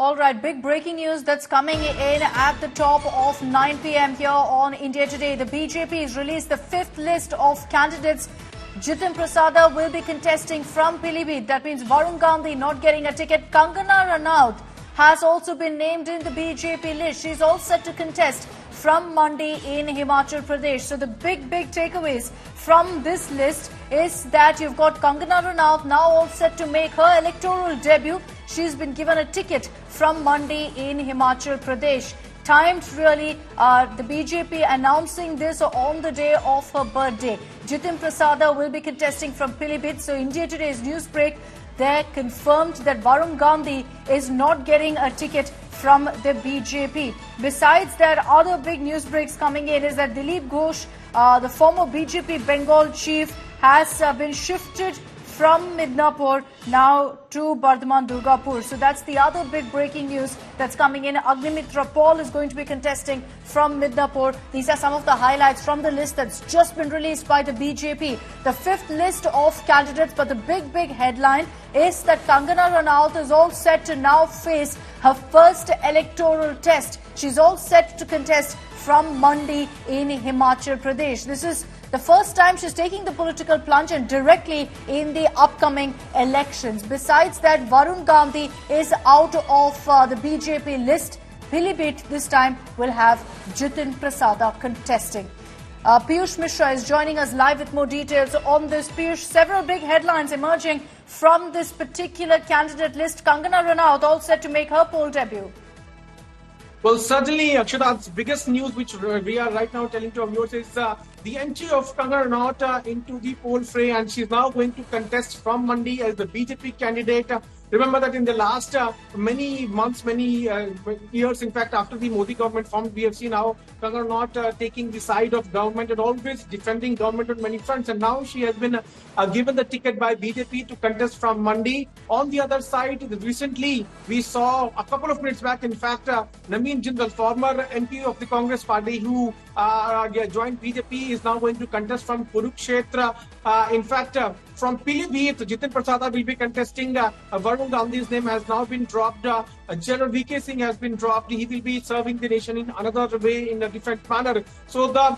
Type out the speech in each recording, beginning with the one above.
All right, big breaking news that's coming in at the top of 9 p.m. here on India Today. The BJP has released the fifth list of candidates. Jitin Prasada will be contesting from Pilibhit. That means Varun Gandhi not getting a ticket. Kangana Ranaut has also been named in the BJP list. She's all set to contest from Mandi in Himachal Pradesh. So the big takeaways from this list is that you've got Kangana Ranaut now all set to make her electoral debut. She's been given a ticket from Mandi in Himachal Pradesh. Timed really, the BJP announcing this on the day of her birthday. Jitin Prasada will be contesting from Pilibhit. So India Today's news break there confirmed that Varun Gandhi is not getting a ticket from the BJP. Besides that, other big news breaks coming in is that Dilip Ghosh, the former BJP Bengal chief, has been shifted from Midnapur now to Bardhaman Durgapur. So that's the other big breaking news that's coming in. Agnimitra Paul is going to be contesting from Midnapur. These are some of the highlights from the list that's just been released by the BJP. The fifth list of candidates, but the big headline is that Kangana Ranaut is all set to now face her first electoral test. She's all set to contest from Mandi in Himachal Pradesh. This is the first time she's taking the political plunge and directly in the upcoming elections. Besides that, Varun Gandhi is out of the BJP list. Pilibhit this time will have Jitin Prasada contesting. Piyush Mishra is joining us live with more details on this. Piyush, several big headlines emerging from this particular candidate list. Kangana Ranaut all set to make her poll debut. Well, certainly, Akshata's biggest news, which we are right now telling to our viewers, is the entry of Kangana Ranaut into the poll fray, and she's now going to contest from Mandi as the BJP candidate. Remember that in the last many months, many years, in fact, after the Modi government formed, we have seen how Kangana Ranaut taking the side of government and always defending government on many fronts. And now she has been given the ticket by BJP to contest from Mandi. On the other side, recently we saw a couple of minutes back, in fact, Naveen Jindal, former MP of the Congress party who joined BJP, is now going to contest from Kurukshetra. In fact, from Pilibhit, Jitin Prasada will be contesting. Varun Gandhi's name has now been dropped. General VK Singh has been dropped. He will be serving the nation in another way, in a different manner. So the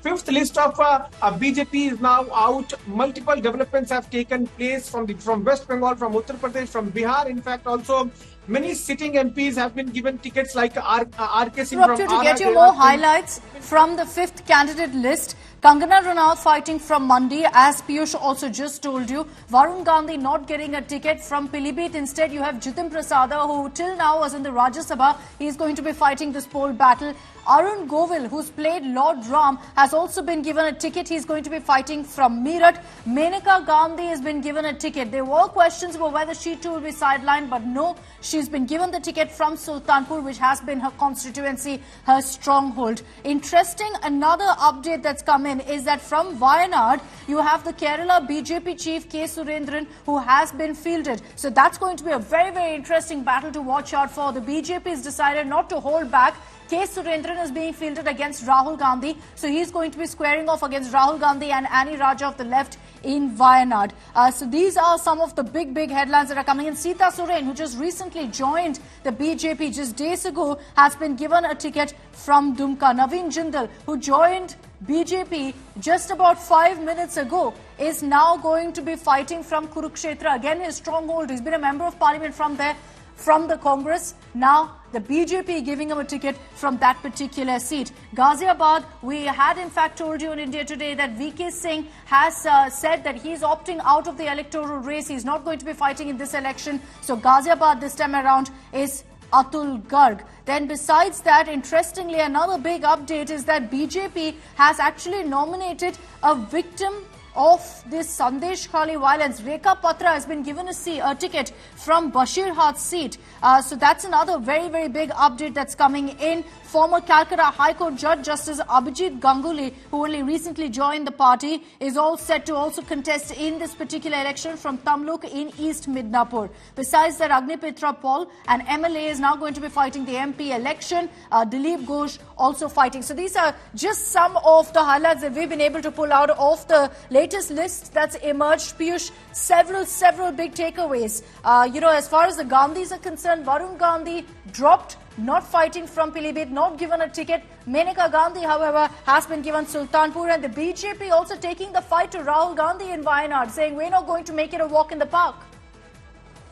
fifth list of BJP is now out. Multiple developments have taken place from West Bengal, from Uttar Pradesh, from Bihar. In fact, also many sitting MPs have been given tickets like RK Singh from to get you more highlights from the fifth candidate list. Kangana Ranaut fighting from Mandi, as Piyush also just told you. Varun Gandhi not getting a ticket from Pilibhit. Instead, you have Jitin Prasada, who till now was in the Rajya Sabha. He's going to be fighting this poll battle. Arun Govil, who's played Lord Ram, has also been given a ticket. He's going to be fighting from Meerut. Menaka Gandhi has been given a ticket. There were questions about whether she too will be sidelined, but no, she's been given the ticket from Sultanpur, which has been her constituency, her stronghold. Interesting, another update that's come in is that from Wayanad, you have the Kerala BJP chief K. Surendran, who has been fielded. So that's going to be a very interesting battle to watch out for. The BJP has decided not to hold back. K. Surendran is being fielded against Rahul Gandhi. So he's going to be squaring off against Rahul Gandhi and Annie Raja of the left in Wayanad. So these are some of the big headlines that are coming in. Sita Soren, who just recently joined the BJP just days ago, has been given a ticket from Dumka. Naveen Jindal, who joined BJP just about 5 minutes ago, is now going to be fighting from Kurukshetra. Again, his stronghold. He's been a member of parliament from there, from the Congress. Now the BJP giving him a ticket from that particular seat. Ghaziabad, we had in fact told you in India Today that VK Singh has said that he's opting out of the electoral race. He's not going to be fighting in this election. So Ghaziabad this time around is Atul Garg. Then besides that, interestingly, another big update is that BJP has actually nominated a victim of this Sandesh Khali violence. Rekha Patra has been given a ticket from Bashirhat's seat. So that's another very big update that's coming in former Calcutta High Court Judge Justice Abhijit Ganguly, who only recently joined the party, is all set to also contest in this particular election from Tamluk in East Midnapur. Besides that, Agnipitra Paul, an MLA, is now going to be fighting the MP election. Dilip Ghosh also fighting. So these are just some of the highlights that we've been able to pull out of the latest list that's emerged. Piyush, several big takeaways. As far as the Gandhis are concerned, Varun Gandhi dropped, not fighting from Pilibhit, not given a ticket. Maneka Gandhi, however, has been given Sultanpur, and the BJP also taking the fight to Rahul Gandhi in Wayanad, saying we're not going to make it a walk in the park.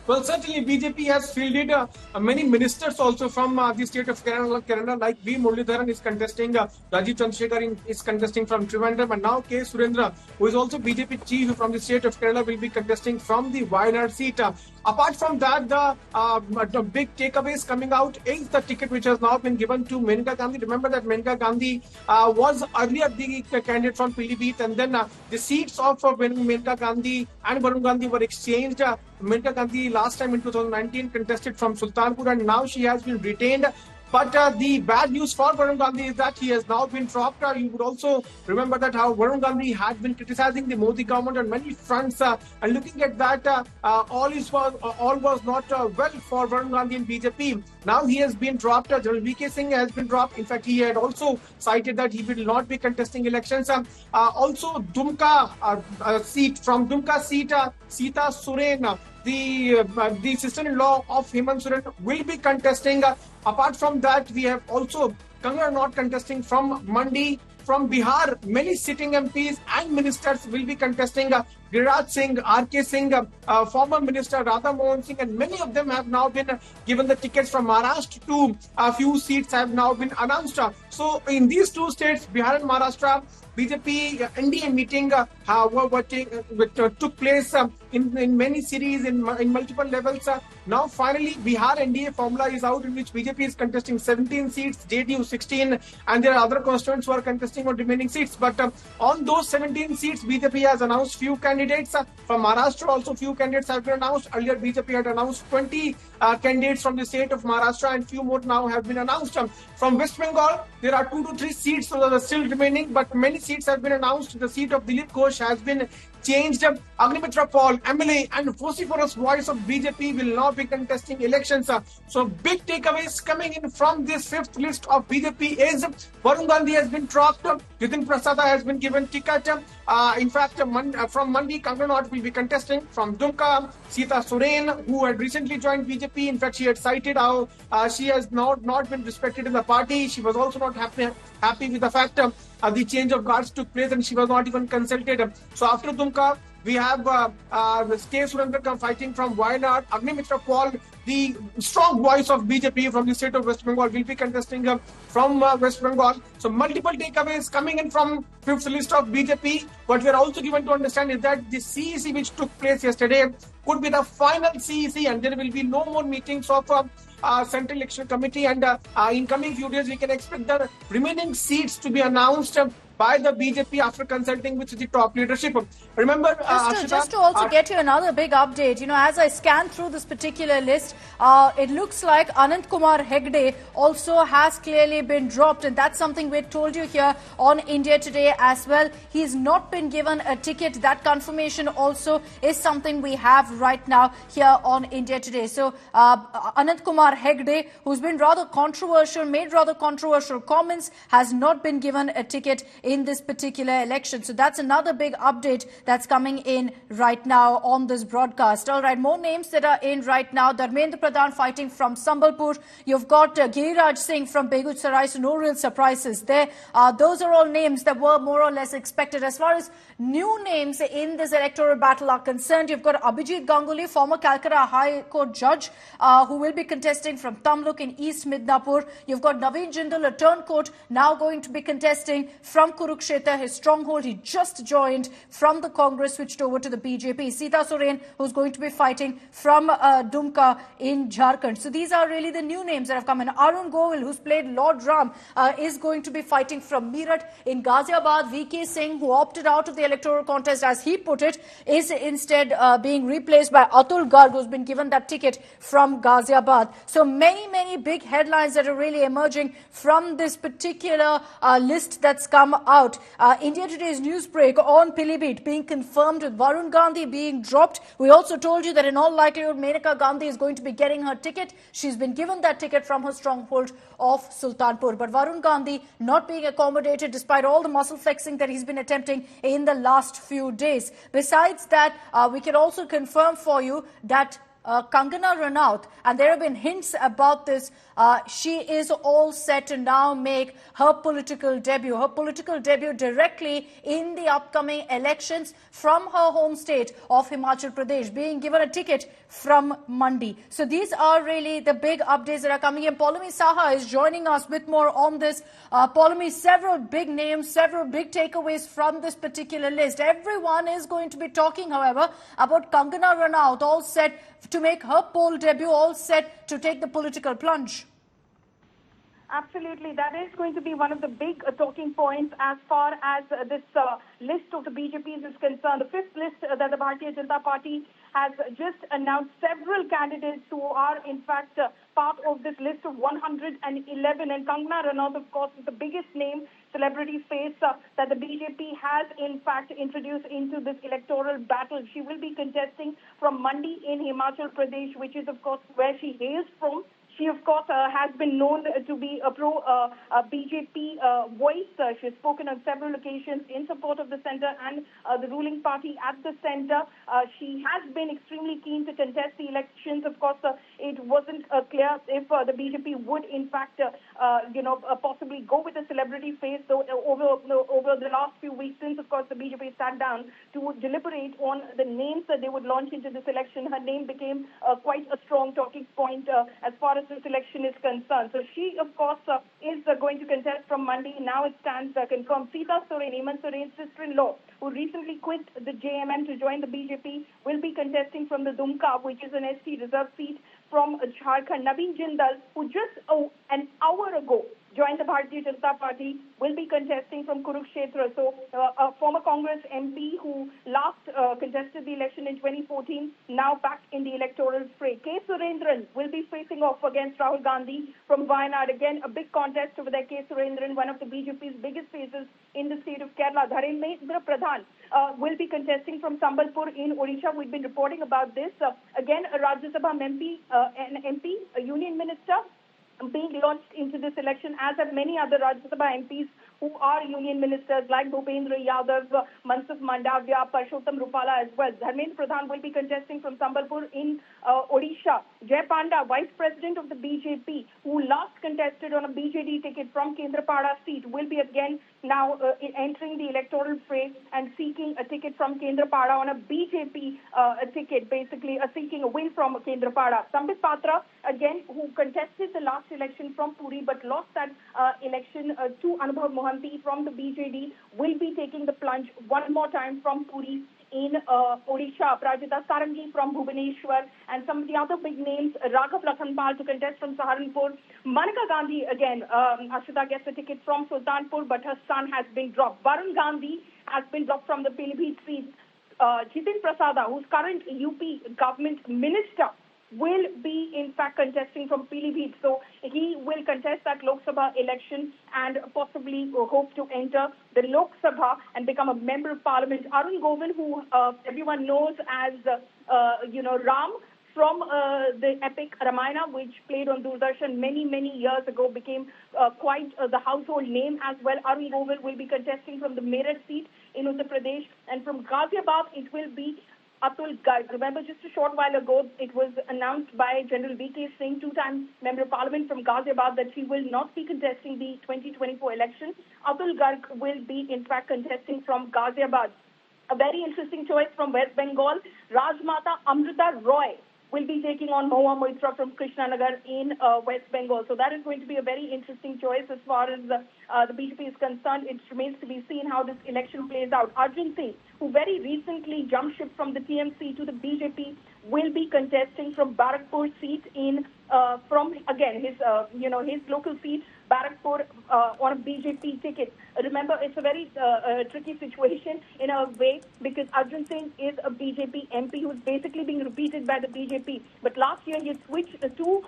Well, certainly BJP has fielded many ministers also from the state of Kerala, like V. Muralidharan is contesting, Rajiv Chandrasekhar is contesting from Trivandrum, and now K. Surendra, who is also BJP chief from the state of Kerala, will be contesting from the Wayanad seat. Apart from that, the big takeaways coming out is the ticket which has now been given to Maneka Gandhi. Remember that Maneka Gandhi was earlier the candidate from Pilibhit, and then the seats of Maneka Gandhi and Varun Gandhi were exchanged. Maneka Gandhi last time in 2019 contested from Sultanpur, and now she has been retained. But the bad news for Varun Gandhi is that he has now been dropped. You would also remember that how Varun Gandhi had been criticizing the Modi government on many fronts. And looking at that, all was not well for Varun Gandhi and BJP. Now he has been dropped. General V.K. Singh has been dropped. In fact, he had also cited that he will not be contesting elections. Also, Dumka seat, from Dumka seat, Sita Soren, the sister-in-law of Hemant Soren, will be contesting. Apart from that, we have also Kangana Ranaut contesting from Mandi. From Bihar, many sitting MPs and ministers will be contesting. Giriraj Singh, R.K. Singh, former minister Radha Mohan Singh, and many of them have now been given the tickets. From Maharashtra to a few seats have now been announced. So in these two states, Bihar and Maharashtra, BJP NDA meeting took place in many cities, in multiple levels. Now finally, Bihar NDA formula is out, in which BJP is contesting 17 seats, JDU 16, and there are other constituents who are contesting on remaining seats. But on those 17 seats, BJP has announced few candidates. From Maharashtra also few candidates have been announced. Earlier BJP had announced 20 candidates from the state of Maharashtra, and few more now have been announced. From West Bengal, there are 2 to 3 seats that are still remaining, but many seats have been announced. The seat of Dilip Ghosh has been changed. Agnipitra Paul, MLA and vociferous voice of BJP, will now be contesting elections. So big takeaways coming in from this fifth list of BJP is Varun Gandhi has been dropped, Jiten Prasada has been given ticket. In fact, from Mandi, Kangana Ranaut will be contesting. From Dumka, Sita Soren, who had recently joined BJP, in fact, she had cited how she has not been respected in the party. She was also not happy with the fact the change of guards took place, and she was not even consulted. So after Dumka, we have K. Surendra fighting from Wayanad. Agnimitra Paul, the strong voice of BJP from the state of West Bengal, will be contesting from West Bengal. So multiple takeaways coming in from fifth list of BJP. What we are also given to understand is that the CEC which took place yesterday could be the final CEC, and there will be no more meetings of Central Election Committee, and in coming few days we can expect the remaining seats to be announced by the BJP after consulting with the top leadership. Remember, just to also get you another big update, as I scan through this particular list, it looks like Anant Kumar Hegde also has clearly been dropped, and that's something we told you here on India Today as well. He's not been given a ticket. That confirmation also is something we have right now here on India Today. So Anant Kumar Hegde, who's been rather controversial, made rather controversial comments, has not been given a ticket in this particular election. So that's another big update that's coming in right now on this broadcast. All right, more names that are in right now. Dharmendra Pradhan fighting from Sambalpur. You've got Giriraj Singh from Begusarai, so no real surprises there. Those are all names that were more or less expected. As far as new names in this electoral battle are concerned, you've got Abhijit Ganguly, former Calcutta High Court judge, who will be contesting from Tamluk in East Midnapur. You've got Naveen Jindal, a turncoat, now going to be contesting from Kurukshetra, his stronghold. He just joined from the Congress, switched over to the BJP. Sita Soren, who's going to be fighting from Dumka in Jharkhand. So these are really the new names that have come in. Arun Govil, who's played Lord Ram, is going to be fighting from Meerut. In Ghaziabad, VK Singh, who opted out of the electoral contest, as he put it, is instead being replaced by Atul Garg, who's been given that ticket from Ghaziabad. So many big headlines that are really emerging from this particular list that's come out. India Today's newsbreak on Pilibhit being confirmed with Varun Gandhi being dropped. We also told you that in all likelihood, Menaka Gandhi is going to be getting her ticket. She's been given that ticket from her stronghold of Sultanpur. But Varun Gandhi not being accommodated despite all the muscle flexing that he's been attempting in the last few days. Besides that, we can also confirm for you that Kangana Ranaut, and there have been hints about this, she is all set to now make her political debut directly in the upcoming elections from her home state of Himachal Pradesh, being given a ticket from Mandi. So these are really the big updates that are coming in. Paulami Saha is joining us with more on this. Paulami, several big names, several big takeaways from this particular list. Everyone is going to be talking, however, about Kangana Ranaut, all set to make her poll debut, all set to take the political plunge. Absolutely. That is going to be one of the big talking points as far as this list of the BJPs is concerned. The fifth list that the Bharatiya Janata Party has just announced several candidates who are, in fact, part of this list of 111. And Kangana Ranaut, of course, is the biggest name, celebrity face that the BJP has, in fact, introduced into this electoral battle. She will be contesting from Mandi in Himachal Pradesh, which is, of course, where she hails from. She, of course, has been known to be a pro-BJP voice. She has spoken on several occasions in support of the centre and the ruling party at the centre. She has been extremely keen to contest the elections. Of course, it wasn't clear if the BJP would, in fact, possibly go with a celebrity face. So over the last few weeks, since, of course, the BJP sat down to deliberate on the names that they would launch into this election, her name became quite a strong talking point as far as this election is concerned. So she, of course, is going to contest from Mandi. Now it stands confirmed. Sita Soren, Hemant Soren's sister-in-law, who recently quit the JMM to join the BJP, will be contesting from the Dumka, which is an ST reserve seat from Jharkhand. Naveen Jindal, who just an hour ago joined the Bharatiya Janata Party, will be contesting from Kurukshetra. So a former Congress MP who last contested the election in 2014, now back in the electoral fray. K. Surendran will be facing off against Rahul Gandhi from Wayanad. Again, a big contest over there. K. Surendran, one of the BJP's biggest faces in the state of Kerala. Dharmendra Pradhan will be contesting from Sambalpur in Odisha. We've been reporting about this. Again, a Rajya Sabha MP, a union minister, being launched into this election, as have many other Rajya Sabha MPs who are union ministers like Bhupendra Yadav, Mansukh Mandavya, Parshottam Rupala as well. Dharmendra Pradhan will be contesting from Sambalpur in Odisha. Jay Panda, Vice President of the BJP, who last contested on a BJD ticket from Kendrapada seat, will be again now entering the electoral fray and seeking a ticket from Kendrapada on a BJP ticket, basically seeking a win from Kendrapada. Sambit Patra, again, who contested the last election from Puri but lost that election to Anubhav Mohanty from the BJD, will be taking the plunge one more time from Puri in Odisha. Prajita Sarangi from Bhubaneswar, and some of the other big names, Raghav Lakhanpal to contest from Saharanpur. Maneka Gandhi, again, Ashita gets a ticket from Sultanpur, but her son has been dropped. Varun Gandhi has been dropped from the Pilibhit seat. Jitin Prasada, who's current UP government minister, will be, in fact, contesting from Pilibhit. So he will contest that Lok Sabha election and possibly hope to enter the Lok Sabha and become a member of parliament. Arun Govil, who everyone knows as, Ram, from the epic Ramayana, which played on Doordarshan many years ago, became quite the household name as well. Arun Govil will be contesting from the Meerut seat in Uttar Pradesh, and from Ghaziabad it will be Atul Garg. Remember, just a short while ago, it was announced by General VK Singh, two-time Member of Parliament from Ghaziabad, that he will not be contesting the 2024 election. Atul Garg will be, in fact, contesting from Ghaziabad. A very interesting choice from West Bengal, Rajmata Amrita Roy will be taking on Mahua Moitra from Krishnanagar in West Bengal. So that is going to be a very interesting choice as far as the BJP is concerned. It remains to be seen how this election plays out. Arjun Singh, who very recently jumped ship from the TMC to the BJP, will be contesting from Barakpur seat from again his local seat, Barakpur, on a BJP ticket. Remember, it's a very tricky situation in a way because Arjun Singh is a BJP MP who's basically being repeated by the BJP. But last year he switched to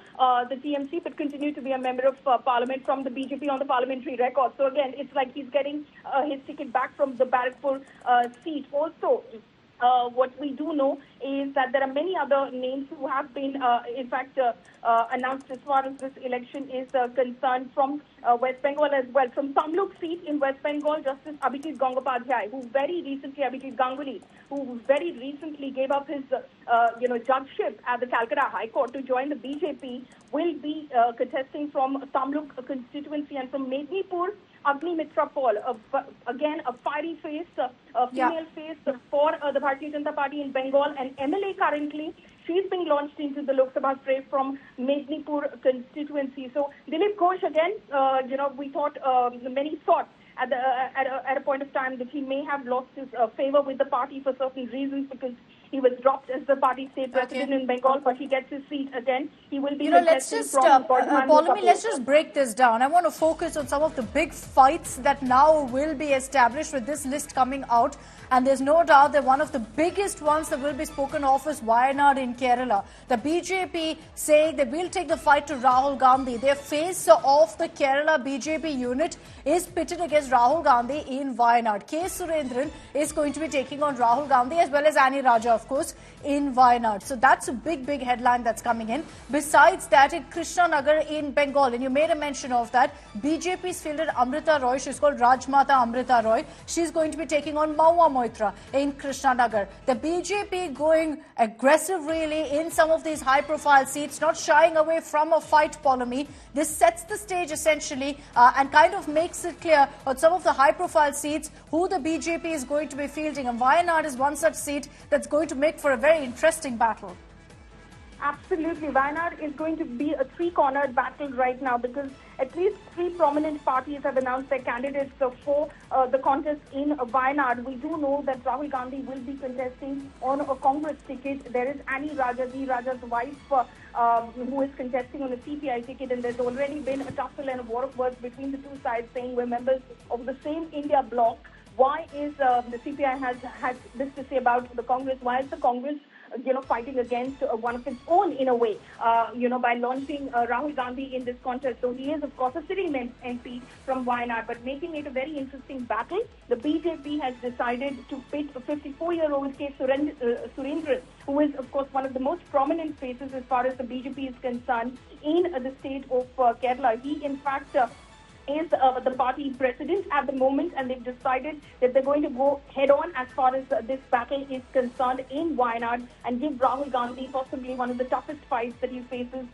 the TMC but continued to be a member of parliament from the BJP on the parliamentary record. So again, it's like he's getting his ticket back from the Barakpur seat. Also, what we do know is that there are many other names who have been, in fact, announced as far as this election is concerned from West Bengal as well. From Tamluk seat in West Bengal, Justice Abhijit Gangopadhyay, who very recently, Abhijit Ganguly, who very recently gave up his, judgeship at the Calcutta High Court to join the BJP, will be contesting from Tamluk constituency. And from Mednipur, Agni Mitra Paul, again a fiery face, a female face for the Bharatiya Janata Party in Bengal, and MLA currently. She's being launched into the Lok Sabha fray from Mednipur constituency. So Dilip Ghosh again, we thought many thought at a point of time that he may have lost his favor with the party for certain reasons because he was dropped as the party state president in Bengal, but he gets his seat again. He will be contesting from Paulami, let's just break this down. I want to focus on some of the big fights that now will be established with this list coming out. And there's no doubt that one of the biggest ones that will be spoken of is Wayanad in Kerala. The BJP saying that we'll take the fight to Rahul Gandhi. Their face of the Kerala BJP unit is pitted against Rahul Gandhi in Wayanad. K. Surendran is going to be taking on Rahul Gandhi as well as Annie Raja, of course, in Wayanad. So that's a big headline that's coming in. Besides that, in Krishnanagar in Bengal, and you made a mention of that, BJP's fielded Amrita Roy. She's called Rajmata Amrita Roy. She's going to be taking on Mahua Moitra in Krishnanagar. The BJP going aggressive really in some of these high-profile seats, not shying away from a fight, Paulami. This sets the stage essentially and kind of makes it clear on some of the high-profile seats who the BJP is going to be fielding. And Wayanad is one such seat that's going to make for a very interesting battle. Absolutely. Wayanad is going to be a three-cornered battle right now because at least three prominent parties have announced their candidates for the contest in Wayanad. We do know that Rahul Gandhi will be contesting on a Congress ticket. There is Annie Raja, Raja's wife, who is contesting on a CPI ticket, and there's already been a tussle and a war of words between the two sides saying we're members of the same India bloc. Why is the CPI has this to say about the Congress? Why is the Congress fighting against one of its own in a way, by launching Rahul Gandhi in this contest? So he is, of course, a sitting MP from Wayanad, but making it a very interesting battle. The BJP has decided to pit a 54-year-old K. Surendran, who is, of course, one of the most prominent faces as far as the BJP is concerned in the state of Kerala. He, in fact, is the party president at the moment, and they've decided that they're going to go head-on as far as this battle is concerned in Wayanad and give Rahul Gandhi possibly one of the toughest fights that he faces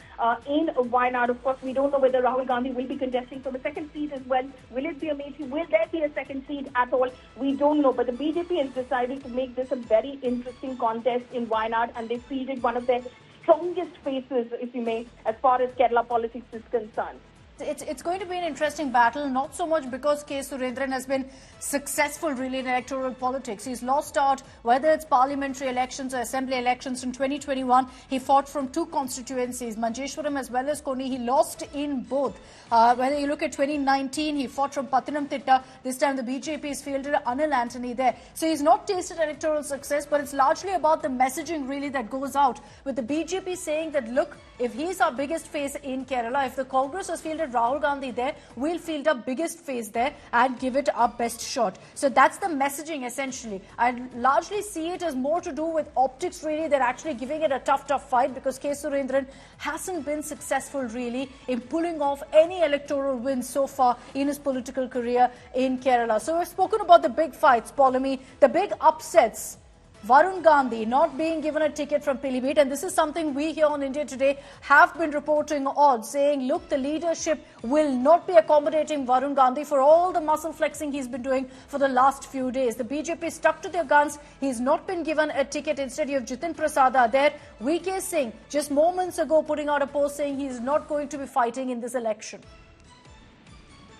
in Wayanad. Of course, we don't know whether Rahul Gandhi will be contesting for the second seat as well. Will it be a Amethi? Will there be a second seat at all? We don't know, but the BJP has decided to make this a very interesting contest in Wayanad, and they fielded one of their strongest faces, if you may, as far as Kerala politics is concerned. It's going to be an interesting battle, not so much because K. Surendran has been successful really in electoral politics. He's lost out, whether it's parliamentary elections or assembly elections. In 2021, he fought from two constituencies, Manjeshwaram as well as Koni. He lost in both. Whether you look at 2019, he fought from Pathanamthitta. This time the BJP is fielded Anil Antony there. So he's not tasted electoral success, but it's largely about the messaging really that goes out, with the BJP saying that, look, if he's our biggest face in Kerala, if the Congress has fielded Rahul Gandhi there, we'll field our biggest face there and give it our best shot. So that's the messaging essentially. I largely see it as more to do with optics really. They're actually giving it a tough fight because K. Surendran hasn't been successful really in pulling off any electoral wins so far in his political career in Kerala. So we've spoken about the big fights, Paulami, the big upsets. Varun Gandhi not being given a ticket from Pilibhit, and this is something we here on India Today have been reporting on, saying, look, the leadership will not be accommodating Varun Gandhi for all the muscle flexing he's been doing for the last few days. The BJP stuck to their guns. He's not been given a ticket. Instead, you have Jitin Prasada there. VK Singh just moments ago putting out a post saying he's not going to be fighting in this election.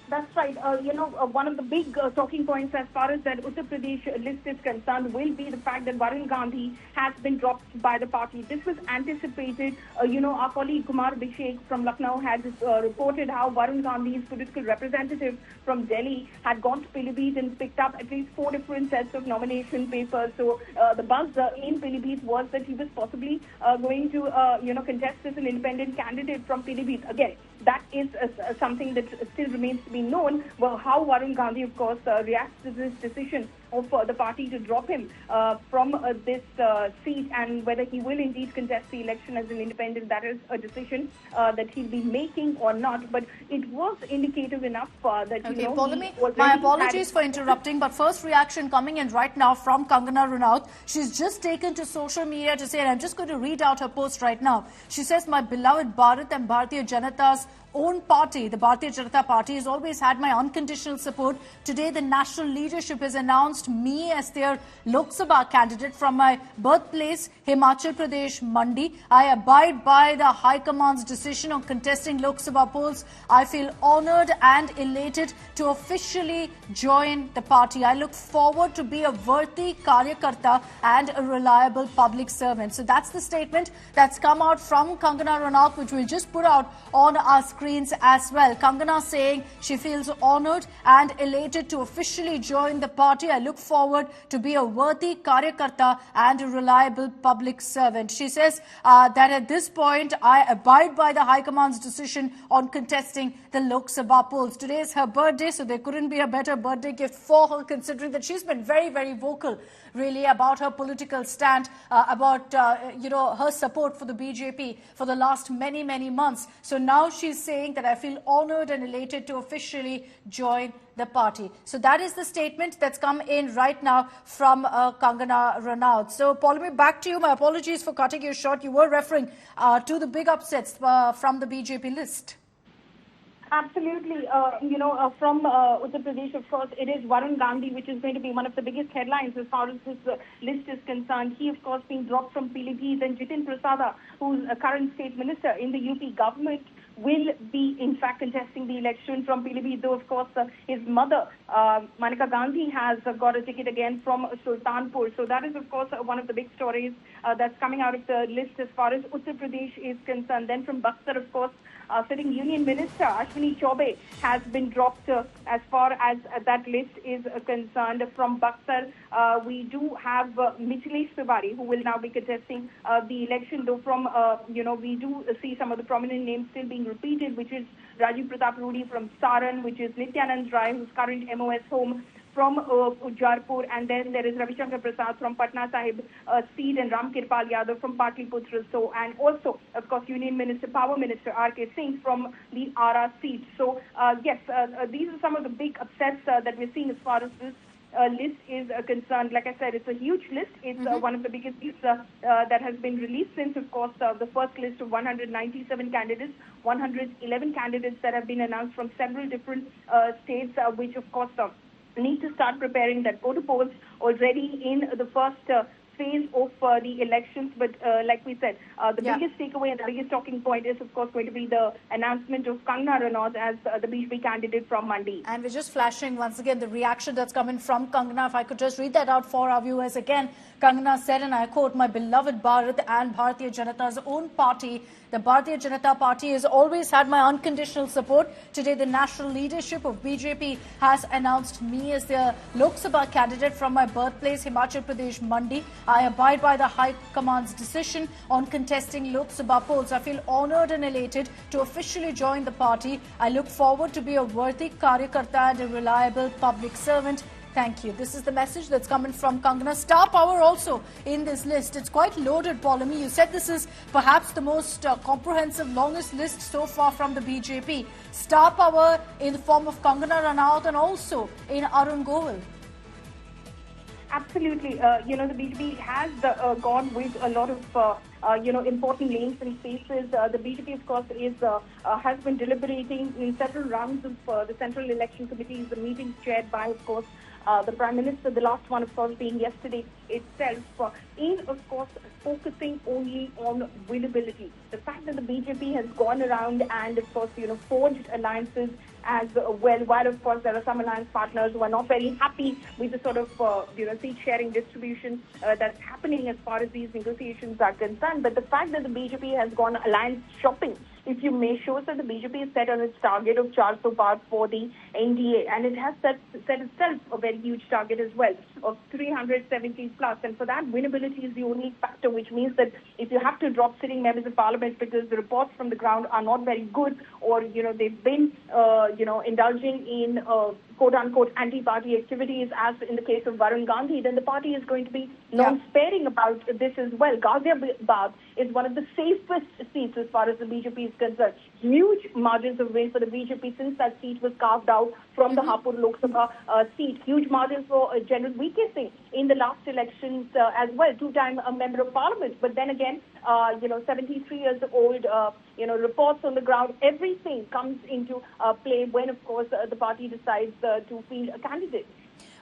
That's right. One of the big talking points as far as that Uttar Pradesh list is concerned will be the fact that Varun Gandhi has been dropped by the party. This was anticipated. Our colleague Kumar Abhishek from Lucknow had reported how Varun Gandhi's political representative from Delhi had gone to Pilibhit and picked up at least 4 different sets of nomination papers. So the buzz in Pilibhit was that he was possibly going to, contest as an independent candidate from Pilibhit. Again, that is something that still remains to be known. Well, how Varun Gandhi, of course, reacts to this decision of the party to drop him from this seat, and whether he will indeed contest the election as an independent, that is a decision that he'll be making or not. But it was indicative enough that, my apologies for interrupting, but first reaction coming in right now from Kangana Ranaut. She's just taken to social media to say, and I'm just going to read out her post right now. She says, my beloved Bharat and Bharatiya Janata's own party, the Bharatiya Janata Party, has always had my unconditional support. Today, the national leadership has announced me as their Lok Sabha candidate from my birthplace, Himachal Pradesh, Mandi. I abide by the High Command's decision on contesting Lok Sabha polls. I feel honoured and elated to officially join the party. I look forward to be a worthy Karyakarta and a reliable public servant. So that's the statement that's come out from Kangana Ranaut, which we'll just put out on our screens as well. Kangana saying she feels honoured and elated to officially join the party. I look forward to be a worthy Karyakarta and a reliable public servant. She says that at this point, I abide by the High Command's decision on contesting the Lok Sabha polls. Today is her birthday, so there couldn't be a better birthday gift for her, considering that she's been very, very vocal, really, about her political stand, about, her support for the BJP for the last many, many months. So now she's saying that I feel honoured and elated to officially join the party. So that is the statement that's come in right now from Kangana Ranaut. So, Paulami, back to you. My apologies for cutting you short. You were referring to the big upsets from the BJP list. Absolutely. From Uttar Pradesh, of course, it is Varun Gandhi, which is going to be one of the biggest headlines as far as this list is concerned. He, of course, being dropped from Pilibhit, and Jitin Prasada, who's a current state minister in the UP government, will be, in fact, contesting the election from Pilibhit, though, of course, his mother, Maneka Gandhi, has got a ticket again from Sultanpur. So that is, of course, one of the big stories that's coming out of the list as far as Uttar Pradesh is concerned. Then from Buxar, of course, sitting Union Minister Ashwini Chaubey has been dropped as far as that list is concerned. From Buxar, we do have Michilesh Tiwari, who will now be contesting the election, though from, we do see some of the prominent names still being repeated, which is Rajiv Pratap Rudy from Saran, which is Nityanand Rai, whose current MOS home from Ujjarpur, and then there is Ravi Shankar Prasad from Patna Sahib seat, and Ram Kirpal Yadav from Patliputra. So, and also, of course, Union Minister, Power Minister R.K. Singh from the Ara seat. So, yes, these are some of the big upsets that we're seeing as far as this list is concerned. Like I said, it's a huge list. It's one of the biggest lists that has been released since, of course, the first list of 197 candidates, 111 candidates that have been announced from several different states, which, of course, need to start preparing that go to polls already in the first phase of the elections. But like we said, the biggest takeaway and the biggest talking point is, of course, going to be the announcement of Kangana Ranaut as the BJP candidate from Mandi. And we're just flashing once again the reaction that's coming from Kangana. If I could just read that out for our viewers again. Kangana said, and I quote, my beloved Bharat and Bharatiya Janata's own party, the Bharatiya Janata Party, has always had my unconditional support. Today, the national leadership of BJP has announced me as their Lok Sabha candidate from my birthplace, Himachal Pradesh, Mandi. I abide by the High Command's decision on contesting Lok Sabha polls. I feel honoured and elated to officially join the party. I look forward to be a worthy Karyakarta and a reliable public servant. Thank you. This is the message that's coming from Kangana. Star power also in this list. It's quite loaded, Paulami. You said this is perhaps the most comprehensive, longest list so far from the BJP. Star power in the form of Kangana Ranaut and also in Arun Govind. Absolutely. The BJP has gone with a lot of, important names and faces. The BJP, of course, has been deliberating in several rounds of the Central Election Committees, the meetings chaired by, of course, the Prime Minister, the last one, of course, being yesterday itself, of course, focusing only on winnability. The fact that the BJP has gone around and, of course, forged alliances as well, while, of course, there are some alliance partners who are not very happy with the sort of, seat-sharing distribution that's happening as far as these negotiations are concerned. But the fact that the BJP has gone alliance shopping, if you may, shows that the BJP is set on its target of 400 par for the NDA, and it has set itself a very huge target as well of 370 plus. And for that, winnability is the only factor, which means that if you have to drop sitting members of parliament because the reports from the ground are not very good, or they've been indulging in quote-unquote anti-party activities, as in the case of Varun Gandhi, then the party is going to be non-sparing about this as well. Ghaziabad is one of the safest seats as far as the BJP is concerned. Huge margins of win for the BJP since that seat was carved out from the Hapur Lok Sabha seat. Huge margins for General VK Singh in the last elections as well, two-time member of parliament. But then again, 73 years old, reports on the ground, everything comes into play when, of course, the party decides to field a candidate.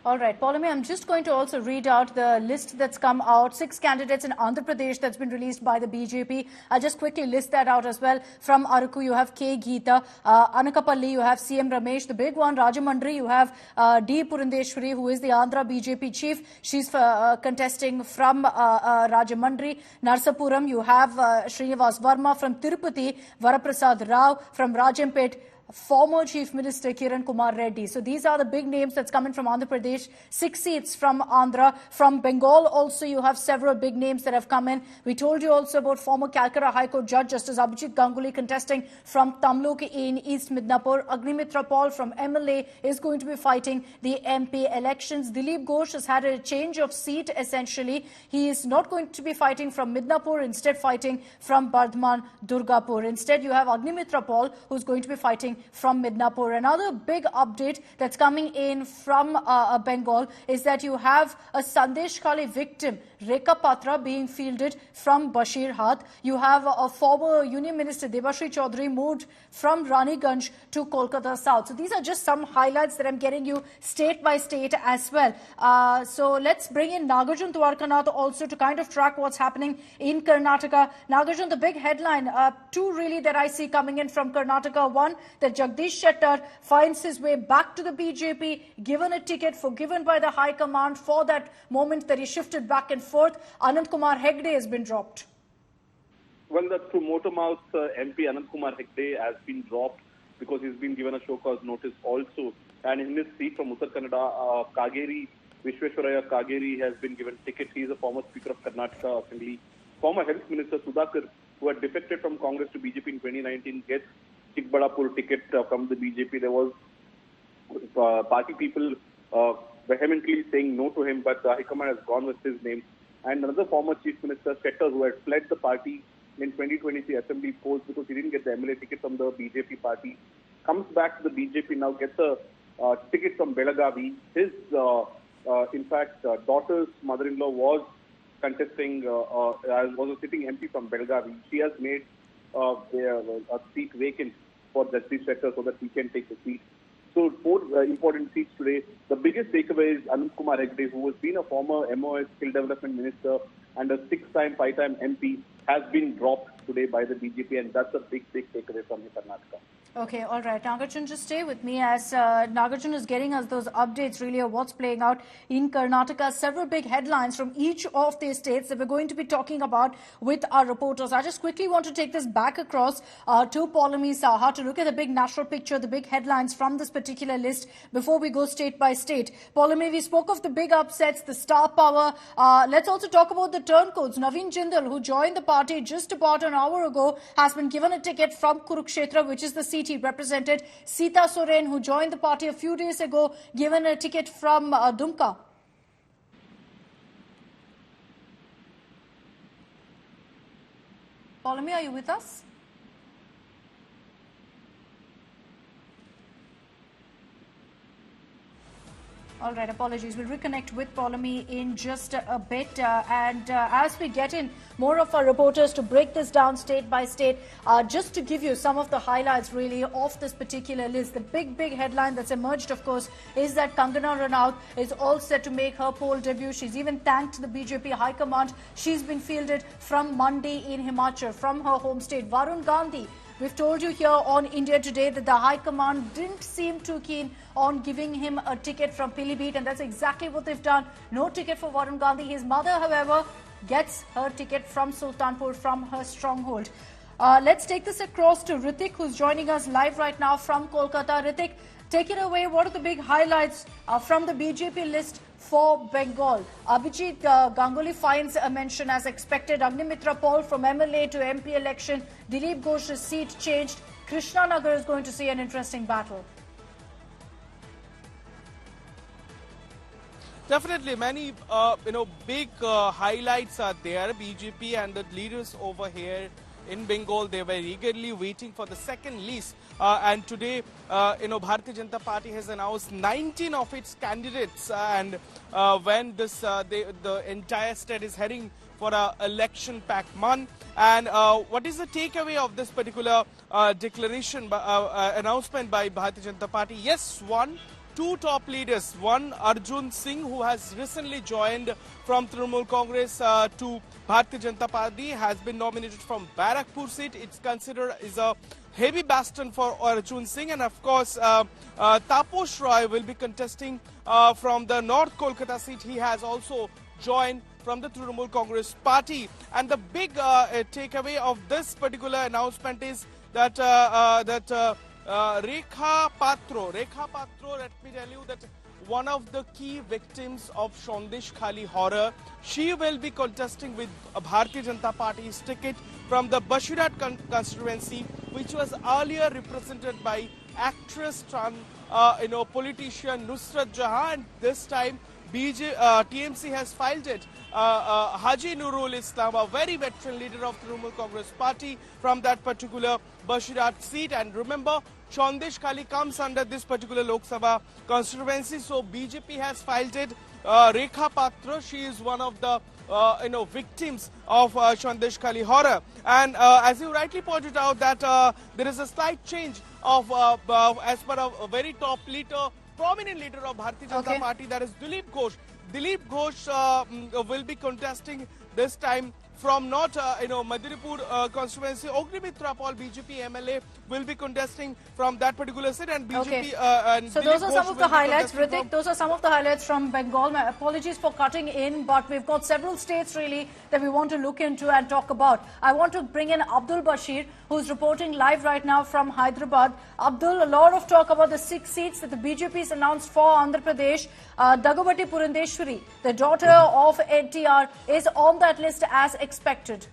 All right, Paulami, I'm just going to also read out the list that's come out. 6 candidates in Andhra Pradesh that's been released by the BJP. I'll just quickly list that out as well. From Araku, you have K. Geeta. Anakapalli, you have CM Ramesh. The big one, Rajamundry, you have D. Purandeshwari, who is the Andhra BJP chief. She's contesting from Rajamundry. Narsapuram, you have Srinivas Verma. From Tirupati, Varaprasad Rao. From Rajampet, former Chief Minister Kiran Kumar Reddy. So these are the big names that's coming from Andhra Pradesh. 6 seats from Andhra. From Bengal also you have several big names that have come in. We told you also about former Calcutta High Court Judge Justice Abhijit Ganguly contesting from Tamluk in East Midnapur. Agnimitra Paul from MLA is going to be fighting the MP elections. Dilip Ghosh has had a change of seat essentially. He is not going to be fighting from Midnapur, instead fighting from Bardhaman Durgapur. Instead you have Agnimitra Paul who's going to be fighting from Midnapur. Another big update that's coming in from Bengal is that you have a Sandesh Khali victim, Rekha Patra, being fielded from Bashirhat. You have a former Union Minister, Debashri Chaudhary, moved from Raniganj to Kolkata South. So these are just some highlights that I'm getting you state by state as well. So let's bring in Nagarjun Dwarkanath also to kind of track what's happening in Karnataka. Nagarjun, the big headline, 2 really that I see coming in from Karnataka. One, that Jagdish Shettar finds his way back to the BJP, given a ticket, forgiven by the High Command for that moment that he shifted back and forth. Anand Kumar Hegde has been dropped. Well, that's through motor mouth. MP Anand Kumar Hegde has been dropped because he's been given a show cause notice also. And in his seat from Uttar Kannada, Kageri, Vishweshwaraya Kageri has been given ticket. He is a former Speaker of Karnataka Assembly. Former Health Minister Sudhakar, who had defected from Congress to BJP in 2019, gets Chikbadapur ticket from the BJP. There was party people vehemently saying no to him, but the High Command has gone with his name. And another former Chief Minister, Shettar, who had fled the party in 2023 Assembly polls because he didn't get the MLA ticket from the BJP party, comes back to the BJP now, gets a ticket from Belagavi. His, in fact, daughter's mother-in-law was contesting, was a sitting MP from Belagavi. She has made a seat vacant for Jagdish Shettar so that he can take the seat. So 4 important seats today. The biggest takeaway is Anand Kumar Hegde, who has been a former MOS Skill Development Minister and a 6-time, 5-time MP, has been dropped today by the BJP, and that's a big takeaway from Karnataka. Okay, all right. Nagarjun, just stay with me as Nagarjun is getting us those updates really of what's playing out in Karnataka. Several big headlines from each of the states that we're going to be talking about with our reporters. I just quickly want to take this back across to Paulami Saha to look at the big national picture, the big headlines from this particular list before we go state by state. Paulami, we spoke of the big upsets, the star power. Let's also talk about the turncoats. Naveen Jindal, who joined the party just about an hour ago, has been given a ticket from Kurukshetra, which is the seat he represented. Sita Soren, who joined the party a few days ago, given a ticket from Dumka. Paulami, are you with us? All right, apologies. We'll reconnect with Polami in just a bit. As we get in more of our reporters to break this down state by state, just to give you some of the highlights really of this particular list, the big headline that's emerged, of course, is that Kangana Ranaut is all set to make her poll debut. She's even thanked the BJP High Command. She's been fielded from Mandi in Himachal, from her home state. Varun Gandhi, we've told you here on India Today that the High Command didn't seem too keen on giving him a ticket from Pilibhit, and that's exactly what they've done. No ticket for Varun Gandhi. His mother, however, gets her ticket from Sultanpur, from her stronghold. Let's take this across to Ritik, who's joining us live right now from Kolkata. Ritik, take it away. What are the big highlights from the BJP list for Bengal? Abhijit Ganguly finds a mention as expected. Agnimitra Paul from MLA to MP election. Dilip Ghosh's seat changed. Krishnanagar is going to see an interesting battle. Definitely, many big highlights are there. BJP and the leaders over here in Bengal, they were eagerly waiting for the second list. And today, Bharatiya Janata Party has announced 19 of its candidates. And when this the entire state is heading for an election-packed month. And what is the takeaway of this particular declaration, announcement by Bharatiya Janata Party? Yes, two top leaders. One, Arjun Singh, who has recently joined from Trinamool Congress to Bharatiya Janata Party, has been nominated from Barakpur seat. It's considered is a heavy bastion for Arjun Singh. And of course, Taposh Roy will be contesting from the North Kolkata seat. He has also joined from the Trinamool Congress party. And the big takeaway of this particular announcement is that Rekha Patro, let me tell you that one of the key victims of Sandesh Khali horror, she will be contesting with Bharatiya Janata Party's ticket from the Bashirat constituency, which was earlier represented by actress politician Nusrat Jahan, and this time TMC has filed it. Haji Nurul Islam, a very veteran leader of Trinamool Congress party from that particular Bashirat seat. And remember, Sandesh Khali comes under this particular Lok Sabha constituency, so BJP has filed it. Rekha Patra, she is one of the victims of Sandesh Khali horror. And as you rightly pointed out, that there is a slight change of as per a very top leader, prominent leader of Bharatiya Janata Party, that is Dilip Ghosh. Dilip Ghosh will be contesting this time from not Madiripur constituency. Agnimitra Paul, BJP MLA, will be contesting from that particular seat, and BJP and so those are some of the highlights, Ritik. Those are some of the highlights from Bengal. My apologies for cutting in, but we've got several states really that we want to look into and talk about. I want to bring in Abdul Bashir, who's reporting live right now from Hyderabad. Abdul, a lot of talk about the 6 seats that the BJP has announced for Andhra Pradesh. Dagubati Purandeshwari, the daughter of NTR, is on that list as expected.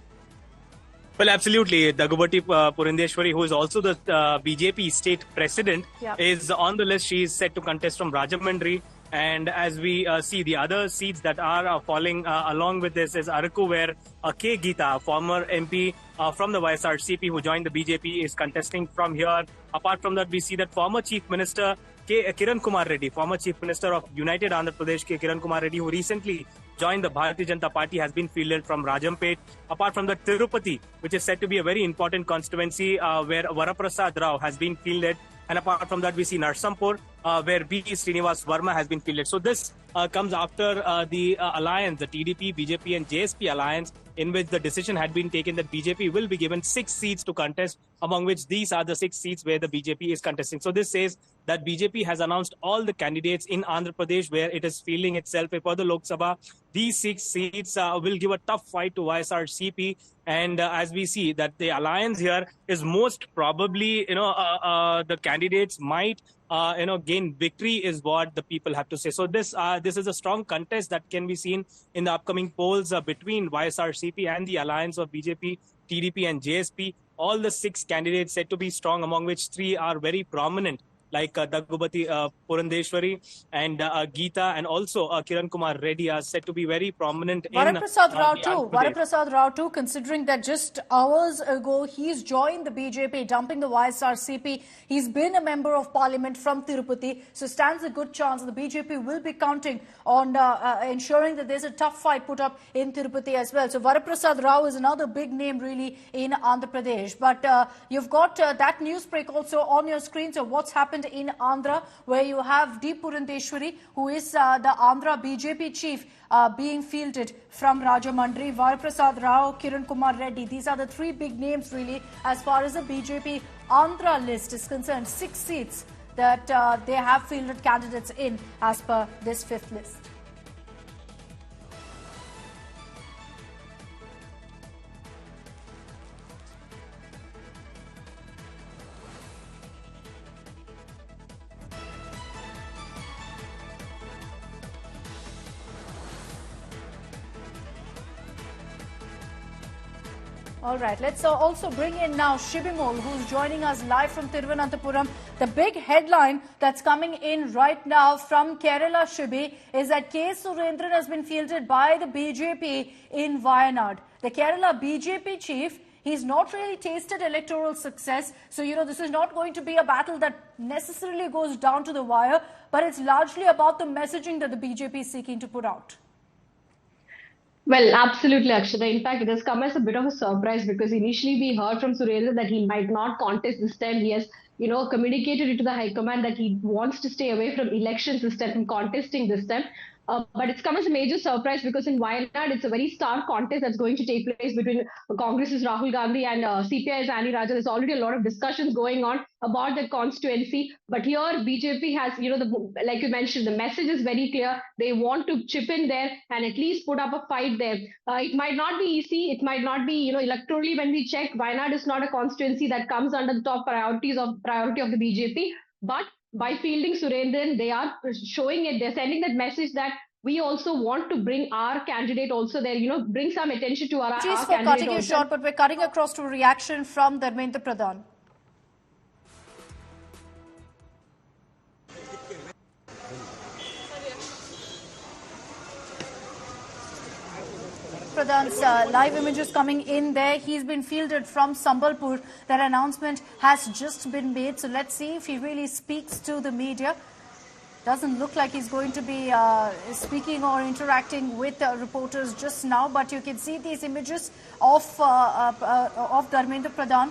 Well, absolutely. Dagubati Purandeshwari, who is also the BJP state president, is on the list. She is set to contest from Rajahmundry. And as we see, the other seats that are falling along with this is Araku, where K. Geeta, former MP from the YSRCP who joined the BJP, is contesting from here. Apart from that, we see that former Chief Minister Kiran Kumar Reddy, former Chief Minister of United Andhra Pradesh, Kiran Kumar Reddy, who recently joined the Bharatiya Janata Party, has been fielded from Rajampet. Apart from that, Tirupati, which is said to be a very important constituency where Varaprasad Rao has been fielded. And apart from that, we see Narsampur, where B. Srinivas Verma has been fielded. So this comes after the alliance, the TDP, BJP and JSP alliance, in which the decision had been taken that BJP will be given 6 seats to contest, among which these are the 6 seats where the BJP is contesting. So this says that BJP has announced all the candidates in Andhra Pradesh where it is fielding itself for the Lok Sabha. These 6 seats will give a tough fight to YSRCP. And as we see that the alliance here is most probably, the candidates might, gain victory is what the people have to say. So this is a strong contest that can be seen in the upcoming polls between YSRCP and the alliance of BJP, TDP and JSP. All the 6 candidates said to be strong, among which 3 are very prominent like Dagubati Purandeshwari and Geeta, and also Kiran Kumar Reddy are said to be very prominent in Varaprasad Rao the too. Andhra Pradesh. Varaprasad Rao too, considering that just hours ago he's joined the BJP, dumping the YSRCP. He's been a member of parliament from Tirupati, so stands a good chance the BJP will be counting on ensuring that there's a tough fight put up in Tirupati as well. So Varaprasad Rao is another big name really in Andhra Pradesh. But you've got that news break also on your screen. So what's happened in Andhra, where you have D. Purandeshwari, who is the Andhra BJP chief, being fielded from Rajamandri, Varaprasad Rao, Kiran Kumar Reddy. These are the three big names really as far as the BJP Andhra list is concerned. 6 seats that they have fielded candidates in as per this fifth list. All right, let's also bring in now Shibimol, who's joining us live from Thiruvananthapuram. The big headline that's coming in right now from Kerala, Shibi, is that K. Surendran has been fielded by the BJP in Wayanad. The Kerala BJP chief, he's not really tasted electoral success. So, this is not going to be a battle that necessarily goes down to the wire, but it's largely about the messaging that the BJP is seeking to put out. Well, absolutely, Akshata. In fact, it has come as a bit of a surprise because initially we heard from Surendra that he might not contest this time. He has, communicated it to the High Command that he wants to stay away from elections this time, from contesting this time. But it's come as a major surprise because in Wayanad, it's a very stark contest that's going to take place between Congress's Rahul Gandhi and CPI's Annie Raja. There's already a lot of discussions going on about that constituency. But here, BJP has, like you mentioned, the message is very clear. They want to chip in there and at least put up a fight there. It might not be easy. It might not be, electorally when we check, Wayanad is not a constituency that comes under the top priority of the BJP. But by fielding Surendran, they are showing it. They're sending that message that we also want to bring our candidate also there, bring some attention to our Please for candidate cutting you also. short, but we're cutting across to a reaction from Dharmendra Pradhan. Pradhan's live images coming in there. He's been fielded from Sambalpur. That announcement has just been made. So let's see if he really speaks to the media. Doesn't look like he's going to be speaking or interacting with reporters just now. But you can see these images of Dharmendra Pradhan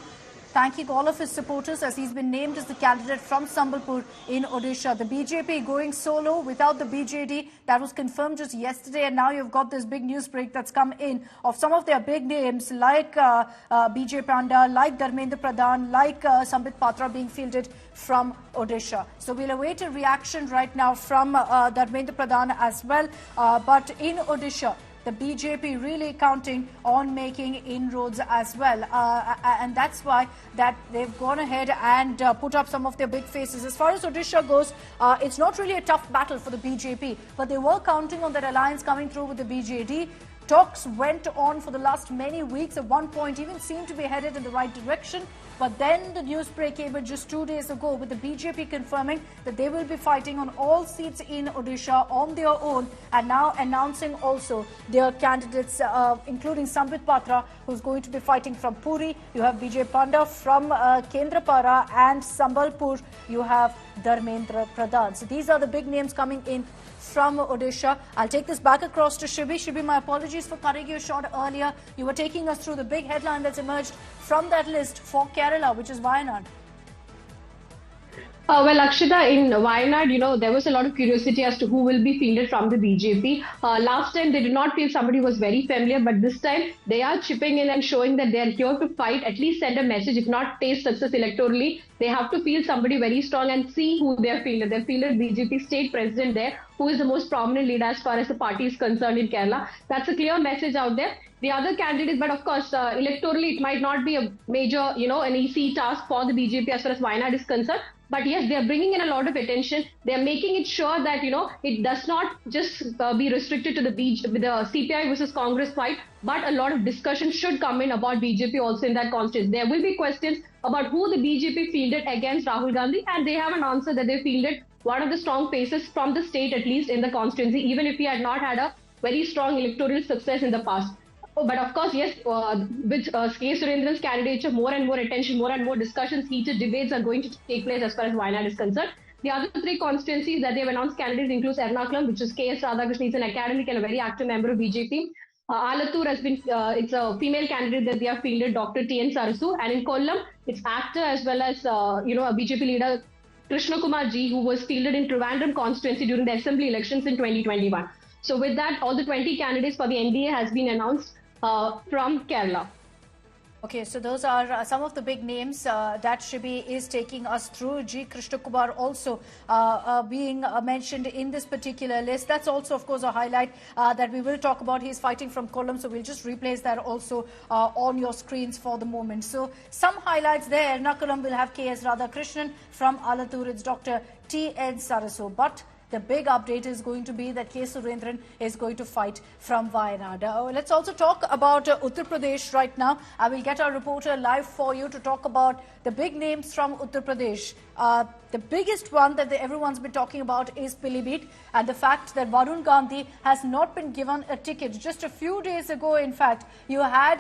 thanking all of his supporters as he's been named as the candidate from Sambalpur in Odisha. The BJP going solo without the BJD. That was confirmed just yesterday, and now you've got this big news break that's come in of some of their big names like BJ Panda, like Dharmendra Pradhan, like Sambit Patra being fielded from Odisha. So we'll await a reaction right now from Dharmendra Pradhan as well. But in Odisha, the BJP really counting on making inroads as well. And that's why that they've gone ahead and put up some of their big faces. As far as Odisha goes, it's not really a tough battle for the BJP, but they were counting on their alliance coming through with the BJD. Talks went on for the last many weeks. At one point, even seemed to be headed in the right direction. But then the news break came in just 2 days ago with the BJP confirming that they will be fighting on all seats in Odisha on their own, and now announcing also their candidates, including Sambit Patra, who's going to be fighting from Puri. You have BJ Panda from Kendrapara, and Sambalpur, you have Dharmendra Pradhan. So these are the big names coming in from Odisha. I'll take this back across to Shibi. Shibi, my apologies for cutting you short earlier. You were taking us through the big headline that's emerged from that list for Kerala, which is Wayanad. Well, Akshita, in Wayanad, there was a lot of curiosity as to who will be fielded from the BJP. Last time, they did not feel somebody who was very familiar, but this time, they are chipping in and showing that they are here to fight, at least send a message, if not taste success electorally. They have to feel somebody very strong and see who they are fielded. They fielded BJP state president there, who is the most prominent leader as far as the party is concerned in Kerala. That's a clear message out there. The other candidates, but of course, electorally, it might not be a major, an easy task for the BJP as far as Wayanad is concerned. But yes, they are bringing in a lot of attention. They are making it sure that, it does not just be restricted to the CPI versus Congress fight, but a lot of discussion should come in about BJP also in that constituency. There will be questions about who the BJP fielded against Rahul Gandhi, and they have an answer that they fielded one of the strong faces from the state, at least in the constituency, even if he had not had a very strong electoral success in the past. Oh, but of course, yes, with K. Surendran's candidature, more and more attention, more and more discussions, heated debates are going to take place as far as Wayanad is concerned. The other three constituencies that they've announced candidates includes Ernakulam, which is K.S. Radhakrishnan, he's an academic and a very active member of BJP. Alathur has been, it's a female candidate that they have fielded, Dr. T.N. Sarasu. And in Kollam, it's actor as well as, a BJP leader, Krishna Kumar Ji, who was fielded in Trivandrum constituency during the assembly elections in 2021. So with that, all the 20 candidates for the NDA has been announced from Kerala. Okay, so those are some of the big names that Shibi is taking us through. G. Krishna Kumar also being mentioned in this particular list. That's also, of course, a highlight that we will talk about. He's fighting from Kollam, so we'll just replace that also on your screens for the moment. So some highlights there. Ernakulam will have K.S. Radhakrishnan. From Alathur, it's Dr. T.N. Sarasu. But the big update is going to be that K. Surendran is going to fight from Wayanad. Let's also talk about Uttar Pradesh right now. I will get our reporter live for you to talk about the big names from Uttar Pradesh. The biggest one that everyone's been talking about is Pilibhit, and the fact that Varun Gandhi has not been given a ticket. Just a few days ago, in fact, you had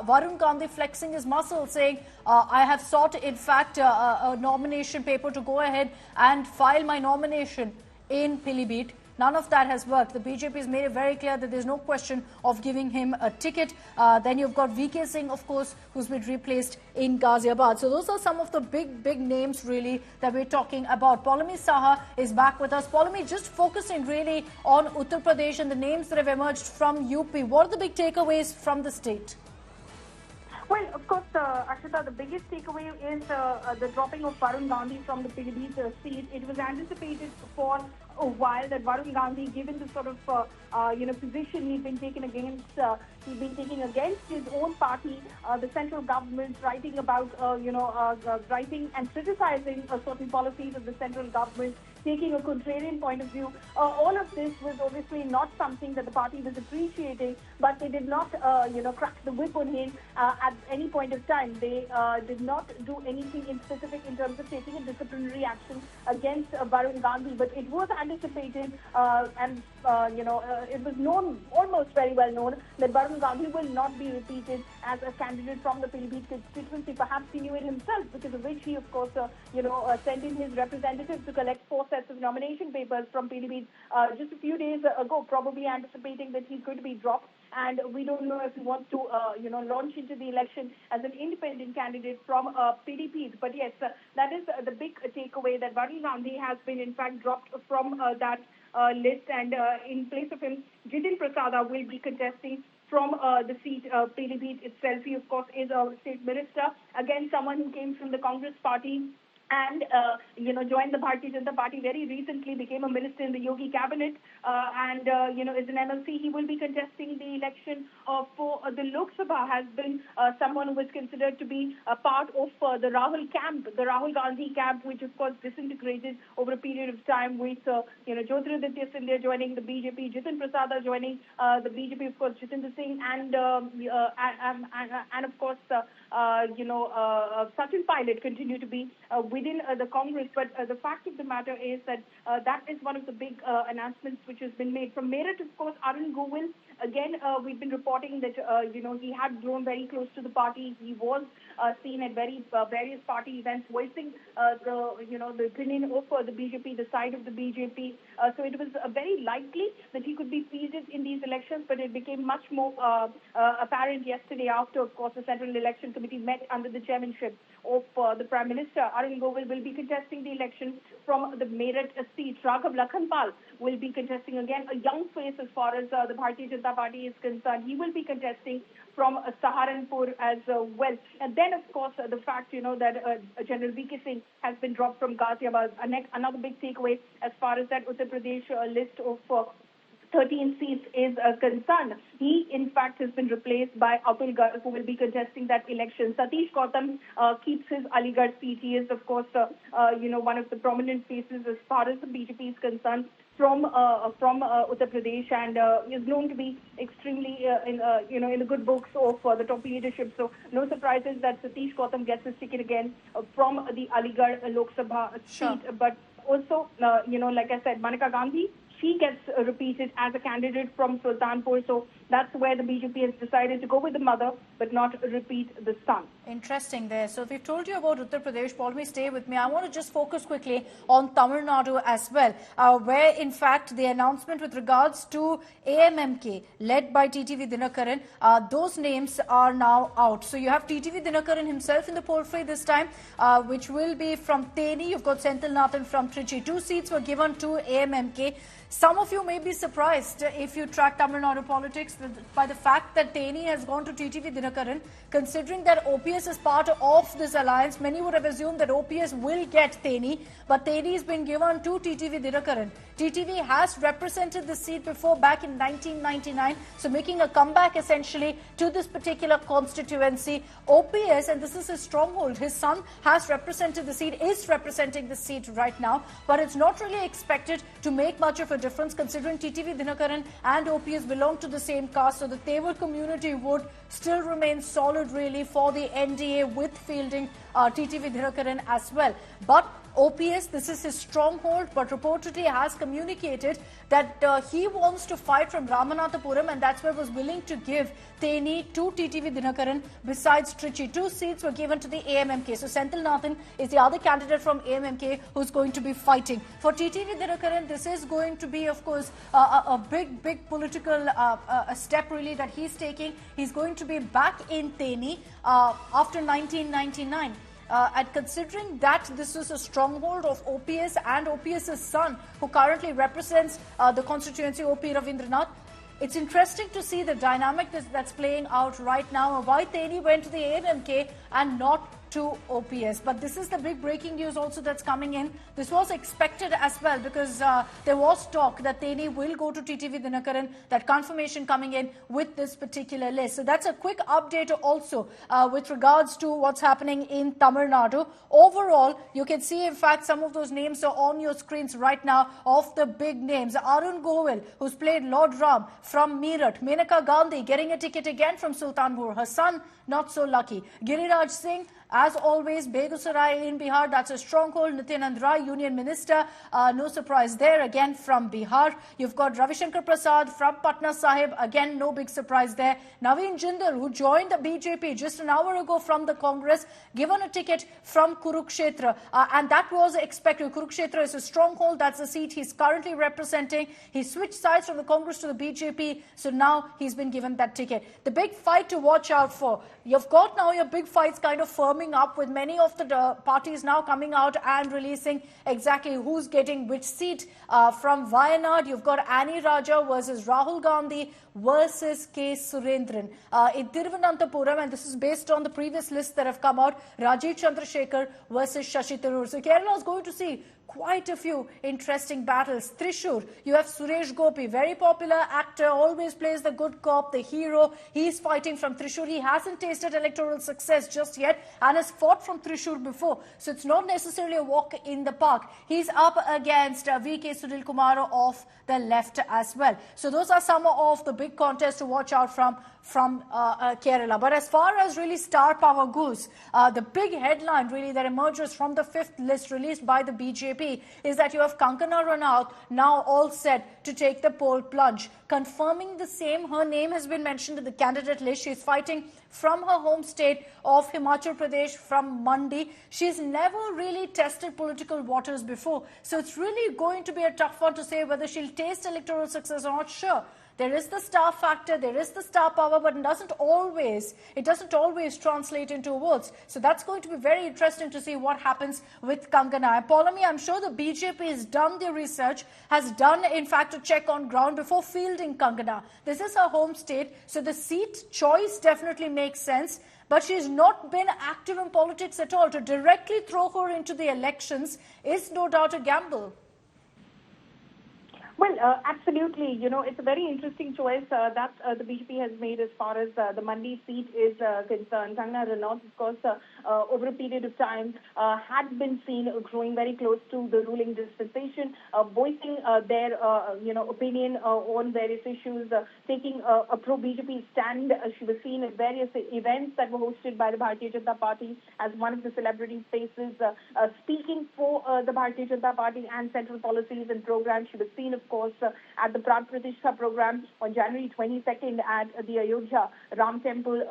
Varun Gandhi flexing his muscle, saying, I have sought, in fact, a nomination paper to go ahead and file my nomination in Pilibhit. None of that has worked. The BJP has made it very clear that there's no question of giving him a ticket. Then you've got VK Singh, of course, who's been replaced in Ghaziabad. So those are some of the big names, really, that we're talking about. Paulami Saha is back with us. Paulami, just focusing really on Uttar Pradesh and the names that have emerged from UP. What are the big takeaways from the state? Well, of course, Akshata, the biggest takeaway is the dropping of Varun Gandhi from the Pilibhit seat. It was anticipated for a while that Varun Gandhi, given the sort of position he's been taking against his own party, the central government, writing about writing and criticizing certain policies of the central government, taking a contrarian point of view. All of this was obviously not something that the party was appreciating, but they did not, crack the whip on him at any point of time. They did not do anything in specific in terms of taking a disciplinary action against Varun Gandhi. But it was anticipated and it was known, almost very well known, that Varun Gandhi will not be repeated as a candidate from the Pilibhit constituency. Perhaps he knew it himself, because of which he, of course, sent in his representatives to collect 4 sets of nomination papers from Pilibhit just a few days ago, probably anticipating that he's going to be dropped. And we don't know if he wants to, launch into the election as an independent candidate from Pilibhit. But yes, that is the big takeaway, that Varun Gandhi has been, in fact, dropped from that list. And in place of him, Jitin Prasada will be contesting from the seat Pilibhit itself. He, of course, is a state minister. Again, someone who came from the Congress party and, joined the Bharatiya Janata Party very recently, became a minister in the Yogi cabinet, and, is an MLC. He will be contesting the election for the Lok Sabha. Has been someone who was considered to be a part of the Rahul camp, the Rahul Gandhi camp, which, of course, disintegrated over a period of time with, Jyotiraditya Scindia joining the BJP, Jitin Prasada joining the BJP, of course, Jitendra Singh, and of course, Sachin Pilot continue to be within the Congress. But the fact of the matter is that that is one of the big announcements which has been made. From Meerut, of course, Arun Govil, again, we've been reporting that, he had grown very close to the party. He was seen at various party events voicing the opinion of the BJP, the side of the BJP. So it was very likely that he could be fielded in these elections, but it became much more apparent yesterday after, of course, the Central Election Committee met under the chairmanship of the Prime Minister. Arun Govil will be contesting the election from the Meerut seat. Raghav Lakhanpal will be contesting, again, a young face as far as the Bharatiya Janata Party is concerned. He will be contesting from Saharanpur as well. And then, of course, the fact, that General VK Singh has been dropped from Ghaziabad. Another big takeaway as far as that Uttar Pradesh list of 13 seats is concerned. He, in fact, has been replaced by Atul Garg, who will be contesting that election. Satish Gautam keeps his Aligarh seat. He is, of course, one of the prominent faces as far as the BJP is concerned from Uttar Pradesh, and is known to be extremely, in the good books of the top leadership. So no surprises that Satish Gautam gets his ticket again from the Aligarh Lok Sabha seat. But also, like I said, Maneka Gandhi, she gets repeated as a candidate from Sultanpur. So that's where the BJP has decided to go with the mother, but not repeat the son. Interesting there. So we've told you about Uttar Pradesh. Paul, stay with me. I want to just focus quickly on Tamil Nadu as well, where in fact the announcement with regards to AMMK led by TTV Dinakaran, those names are now out. So you have TTV Dinakaran himself in the poll fray this time, which will be from Theni. You've got Senthil Nathan from Trichy. 2 seats were given to AMMK. Some of you may be surprised if you track Tamil Nadu politics by the fact that Theni has gone to TTV Dinakaran. Considering that OPS is part of this alliance, many would have assumed that OPS will get Theni, but Theni has been given to TTV Dinakaran. TTV has represented the seat before back in 1999, so making a comeback essentially to this particular constituency. OPS, and this is his stronghold, his son has represented the seat, is representing the seat right now, but it's not really expected to make much of a difference considering TTV Dinakaran and OPS belong to the same caste, so the Tewar community would still remain solid really for the NDA with fielding TTV Dinakaran as well. But OPS, this is his stronghold, but reportedly has communicated that he wants to fight from Ramanathapuram, and that's why he was willing to give Theni to TTV Dinakaran. Besides Trichy, 2 seats were given to the AMMK. So Senthil Nathan is the other candidate from AMMK who's going to be fighting. For TTV Dinakaran, this is going to be, of course, a big political step really that he's taking. He's going to be back in Theni after 1999. And considering that this is a stronghold of OPS and OPS's son, who currently represents the constituency, O.P. Ravindranath, it's interesting to see the dynamic that's playing out right now, why Theni went to the AMMK and not to OPS. But this is the big breaking news also that's coming in. This was expected as well because there was talk that Theni will go to TTV Dinakaran, that confirmation coming in with this particular list. So that's a quick update also with regards to what's happening in Tamil Nadu. Overall, you can see in fact some of those names are on your screens right now of the big names. Arun Govil, who's played Lord Ram from Meerut. Maneka Gandhi getting a ticket again from Sultanpur. Her son, not so lucky. Giriraj Singh, as always, Begusarai in Bihar, that's a stronghold. Nityanand Rai, Union Minister, no surprise there, again from Bihar. You've got Ravi Shankar Prasad from Patna Sahib, again no big surprise there. Naveen Jindal, who joined the BJP just an hour ago from the Congress, given a ticket from Kurukshetra, and that was expected. Kurukshetra is a stronghold, that's the seat he's currently representing. He switched sides from the Congress to the BJP, so now he's been given that ticket. The big fight to watch out for. You've got now your big fights kind of firming up with many of the parties now coming out and releasing exactly who's getting which seat. From Wayanad, you've got Annie Raja versus Rahul Gandhi versus K. Surendran. In Thiruvananthapuram, and this is based on the previous lists that have come out, Rajiv Chandrasekhar versus Shashi Tharoor. So Kerala is going to see quite a few interesting battles. Thrissur, you have Suresh Gopi, very popular actor, always plays the good cop, the hero. He's fighting from Thrissur. He hasn't tasted electoral success just yet and has fought from Thrissur before. So it's not necessarily a walk in the park. He's up against V.K. Sunil Kumar of the left as well. So those are some of the big contests to watch out from Kerala. But as far as really star power goes, the big headline really that emerges from the 5th list released by the BJP is that you have Kangana Ranaut now all set to take the poll plunge. Confirming the same, her name has been mentioned in the candidate list. She's fighting from her home state of Himachal Pradesh, from Mandi. She's never really tested political waters before. So it's really going to be a tough one to say whether she'll taste electoral success or not. Sure, there is the star factor, there is the star power, but it doesn't always translate into votes. So that's going to be very interesting to see what happens with Kangana. And Paulami, I'm sure the BJP has done their research, has done, in fact, a check on ground before fielding Kangana. This is her home state, so the seat choice definitely makes sense. But she's not been active in politics at all. To directly throw her into the elections is no doubt a gamble. Well, absolutely. It's a very interesting choice that the BJP has made as far as the Mandi seat is concerned. Kangana Ranaut, of course, over a period of time, had been seen growing very close to the ruling dispensation, voicing their, opinion on various issues, taking a pro-BJP stand. She was seen at various events that were hosted by the Bharatiya Janata Party as one of the celebrity faces, speaking for the Bharatiya Janata Party and central policies and programs. She was seen, of course, at the Pran Pratishtha program on January 22nd at the Ayodhya Ram Temple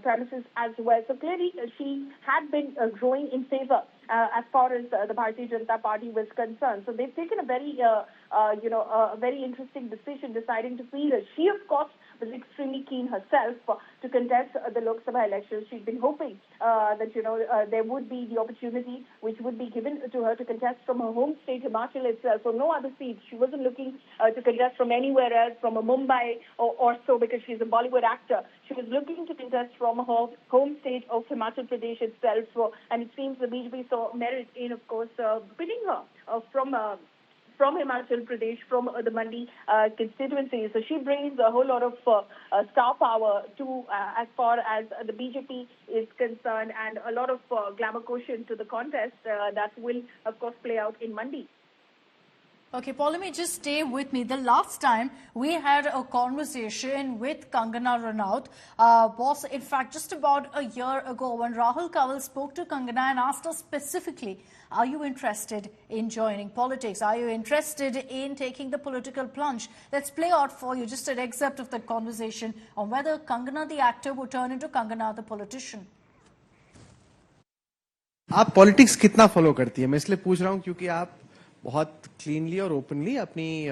premises as well. So clearly, she had been growing in favor as far as the Bharatiya Janata Party was concerned. So they've taken a very, a very interesting decision, deciding to feel her. She, of course, was extremely keen herself to contest the Lok Sabha elections. She'd been hoping that, there would be the opportunity which would be given to her to contest from her home state, Himachal itself. So no other seat. She wasn't looking to contest from anywhere else, from a Mumbai or so, because she's a Bollywood actor. She was looking to contest from her home state of Himachal Pradesh itself. And it seems the BJP saw merit in, of course, pinning her from Himachal Pradesh, from the Mandi constituency. So she brings a whole lot of star power to as far as the BJP is concerned, and a lot of glamour quotient to the contest that will, of course, play out in Mandi. Okay, Paulami, just stay with me. The last time we had a conversation with Kangana Ranaut was, in fact, just about a year ago when Rahul Kanwal spoke to Kangana and asked her specifically, are you interested in joining politics? Are you interested in taking the political plunge? Let's play out for you just an excerpt of that conversation on whether Kangana the actor would turn into Kangana the politician. आप politics कितना follow करती है? मैं इसलिए पूछ रहा हूं क्योंकि आप बहुत क्लीनली और ओपनली अपनी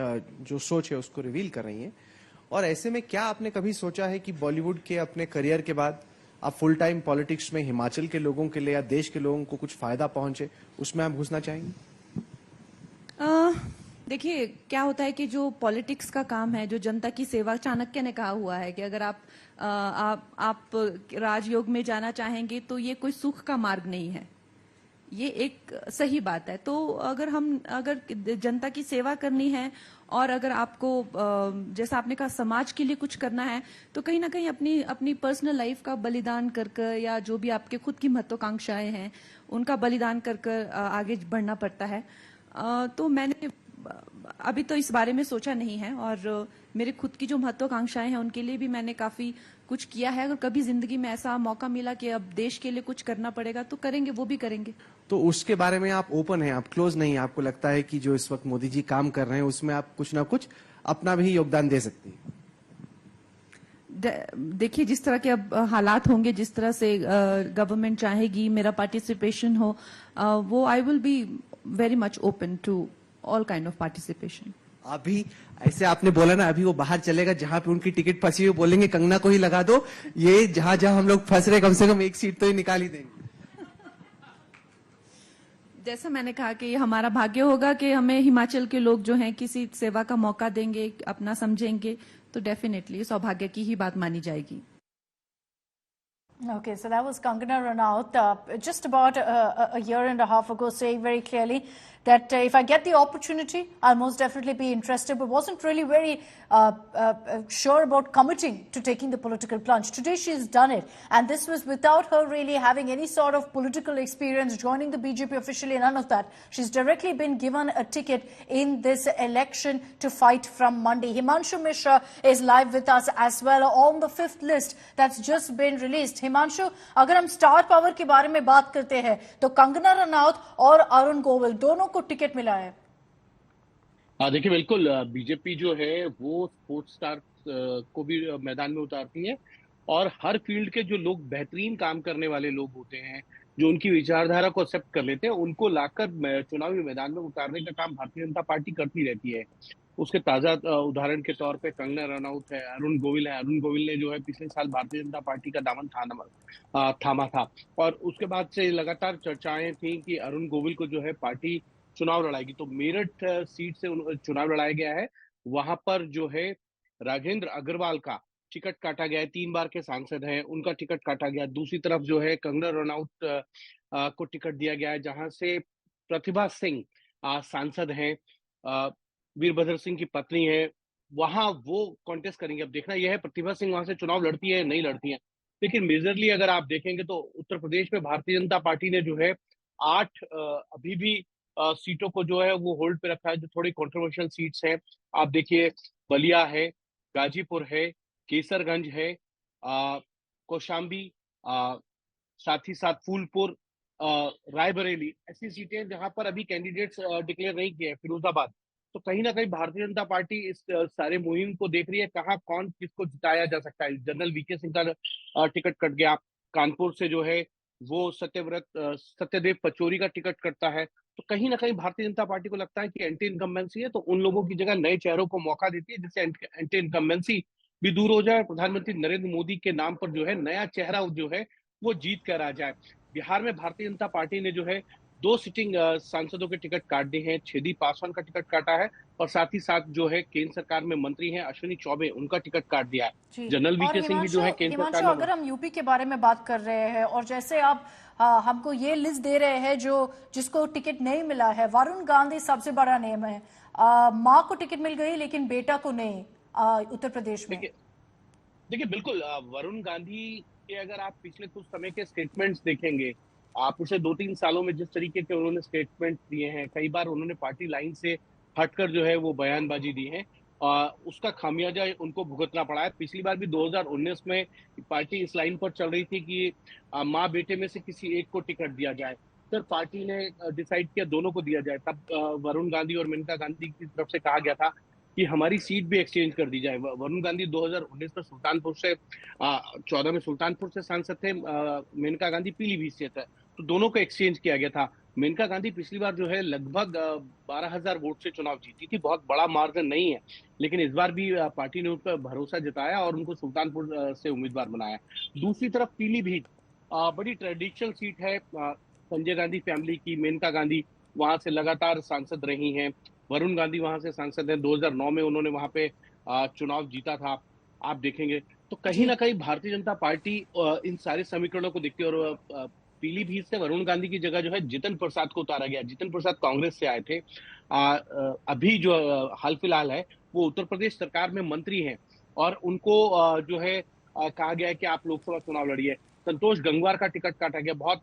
जो सोच है उसको रिवील कर रही हैं, और ऐसे में क्या आपने कभी सोचा है कि बॉलीवुड के अपने करियर के बाद आप फुल टाइम पॉलिटिक्स में हिमाचल के लोगों के लिए या देश के लोगों को कुछ फायदा पहुंचे, उसमें आप घुसना चाहेंगे? देखिए, क्या होता है कि जो पॉलिटिक्स का काम है, जो जनता की सेवा, चाणक्य ने कहा हुआ है कि अगर आप राजयोग में जाना चाहेंगे तो ये कोई सुख का मार्ग नहीं है। ये एक सही बात है। तो अगर जनता की सेवा करनी है और अगर आपको जैसा आपने कहा समाज के लिए कुछ करना है, तो कहीं ना कहीं अपनी पर्सनल लाइफ का बलिदान कर या जो भी आपके खुद की महत्वाकांक्षाएं हैं उनका बलिदान कर आगे बढ़ना पड़ता है। तो मैंने अभी तो इस बारे में सोचा नहीं है, और मेरे खुद की जो महत्वाकांक्षाएं हैं उनके लिए भी मैंने काफी कुछ किया है। अगर कभी जिंदगी में ऐसा मौका मिला कि अब देश के लिए कुछ करना पड़ेगा तो करेंगे, वो भी करेंगे। तो उसके बारे में आप ओपन हैं, आप क्लोज नहीं, आपको लगता है कि जो इस वक्त मोदी जी काम कर रहे हैं उसमें आप कुछ ना कुछ अपना भी योगदान दे सकती हैं? देखिए, जिस तरह के अब हालात होंगे, जिस तरह से गवर्नमेंट चाहेगी मेरा पार्टिसिपेशन हो, वो I will be very much open to all kind of participation. अभी ऐसे आपने बोला ना, अभी वो बाहर चलेगा जहां पे उनकी टिकट फंसी हुई, बोलेंगे कंगना को ही लगा दो, ये जहां जहां हम लोग फंस रहे कम से कम एक सीट तो ही निकाल ही देंगे। जैसा मैंने कहा कि ये हमारा भाग्य होगा कि हमें हिमाचल के लोग जो हैं किसी सेवा का मौका देंगे, अपना समझेंगे, तो डेफिनेटली सौभाग्य की ही बात मानी जाएगी। Okay, so that was Kangana Ranaut just about a year and a half ago, saying very clearly that if I get the opportunity, I'll most definitely be interested, but wasn't really very sure about committing to taking the political plunge. Today she's done it, and this was without her really having any sort of political experience, joining the BJP officially, none of that. She's directly been given a ticket in this election to fight from Mandi. Himanshu Mishra is live with us as well on the 5th list that's just been released. Himanshu, अगर हम star power के बारे में बात करते हैं तो कंगना रनौत और अरुण गोविल दोनों को टिकट मिला है। देखिए, बिल्कुल बीजेपी जो है वो स्पोर्ट्स स्टार को भी मैदान में उतारती है, और हर फील्ड के जो लोग बेहतरीन काम करने वाले लोग होते हैं, जो उनकी विचारधारा को एक्सेप्ट कर लेते हैं, उनको लाकर चुनावी मैदान में उतारने का काम भारतीय जनता पार्टी करती रहती है। उसके ताजा उदाहरण के तौर पे कंगना रनौत है, अरुण गोविल है। अरुण गोविल ने जो है पिछले साल भारतीय जनता पार्टी का दामन थामा था, और उसके बाद से लगातार चर्चाएं थी कि अरुण गोविल को जो है पार्टी चुनाव लड़ाएगी। तो मेरठ सीट से चुनाव लड़ाया गया है, वहां पर जो है राजेंद्र अग्रवाल का टिकट काटा गया है, 3 बार के सांसद हैं, उनका टिकट काटा गया। दूसरी तरफ जो है कंगना रनौत को टिकट दिया गया है, जहां से प्रतिभा सिंह सांसद हैं। वीरभद्र सिंह की पत्नी है, वहां वो कॉन्टेस्ट करेंगे। अब देखना यह है प्रतिभा सिंह वहां से चुनाव लड़ती है या नहीं लड़ती है। लेकिन मेजरली अगर आप देखेंगे तो उत्तर प्रदेश में भारतीय जनता पार्टी ने जो है 8 अभी भी सीटों को जो है वो होल्ड पे रखा है, जो थोड़ी कंट्रोवर्शियल सीट्स हैं। आप देखिए, बलिया है, गाजीपुर है, केसरगंज है, कौशाम्बी, साथ ही साथ फूलपुर, रायबरेली, ऐसी सीटें जहां पर अभी कैंडिडेट्स डिक्लेयर नहीं किए हैं, फिरोजाबाद। तो कहीं ना कहीं भारतीय जनता पार्टी इस सारे मुहिम को देख रही है, कहाँ कौन किसको जिताया जा सकता है। जनरल वीके सिंह का टिकट कट गया, कानपुर से जो है वो सत्यदेव पचौरी का टिकट कटता है। तो कहीं ना कहीं भारतीय जनता पार्टी को लगता है कि एंटी इनकम्बेंसी है, तो उन लोगों की जगह नए चेहरों को मौका देती है, जिससे एंटी इनकम्बेंसी भी दूर हो जाए। प्रधानमंत्री नरेंद्र मोदी के नाम पर जो है नया चेहरा जो है वो जीत कर आ जाए। बिहार में भारतीय जनता पार्टी ने जो है 2 सिटिंग सांसदों के टिकट काट दिए हैं। छेदी पासवान का टिकट काटा है, और साथ ही साथ जो है केंद्र सरकार में मंत्री हैं अश्विनी चौबे, उनका टिकट काट दिया है। जनरल वीके सिंह भी जो है केंद्र सरकार में। अगर हम यूपी के बारे में बात कर रहे हैं, और जैसे आप हमको ये लिस्ट दे रहे हैं जो जिसको टिकट नहीं मिला है, वरुण गांधी सबसे बड़ा नेम है। माँ को टिकट मिल गई लेकिन बेटा को नहीं उत्तर प्रदेश में। देखिए बिल्कुल, वरुण गांधी के अगर आप पिछले कुछ समय के स्टेटमेंट्स देखेंगे, आप पिछले 2-3 सालों में जिस तरीके के उन्होंने स्टेटमेंट दिए हैं, कई बार उन्होंने पार्टी लाइन से हटकर जो है वो बयानबाजी दी है, उसका खामियाजा उनको भुगतना पड़ा है। पिछली बार भी 2019 में पार्टी इस लाइन पर चल रही थी कि माँ बेटे में से किसी एक को टिकट दिया जाए। फिर पार्टी ने डिसाइड किया दोनों को दिया जाए। तब वरुण गांधी और मेनका गांधी की तरफ से कहा गया था कि हमारी सीट भी एक्सचेंज कर दी जाए। वरुण गांधी 2019 में सुल्तानपुर से 14 में सुल्तानपुर से सांसद थे, मेनका गांधी पीलीभीत से थे, तो दोनों को एक्सचेंज किया गया था। मेनका गांधी पिछली बार जो है लगभग 12,000 वोट से चुनाव जीती थी, बहुत बड़ा मार्जिन नहीं है, लेकिन इस बार भी पार्टी ने उन पर भरोसा जताया और उनको सुल्तानपुर से उम्मीदवार बनाया। दूसरी तरफ पीलीभीत बड़ी ट्रेडिशनल सीट है, संजय गांधी फैमिली की। मेनका गांधी वहां से लगातार सांसद रही हैं, वरुण गांधी वहां से सांसद हैं, 2009 में उन्होंने वहां पे चुनाव जीता था। आप देखेंगे तो कहीं ना कहीं भारतीय जनता पार्टी इन सारे समीकरणों को देखती है, और पीलीभीत से वरुण गांधी की जगह जो है जितिन प्रसाद को उतारा गया। जितिन प्रसाद कांग्रेस से आए थे, अभी जो हाल फिलहाल है वो उत्तर प्रदेश सरकार में मंत्री हैं, और उनको जो है कहा गया है कि आप लोकसभा चुनाव लड़िए। संतोष गंगवार का टिकट काटा गया, बहुत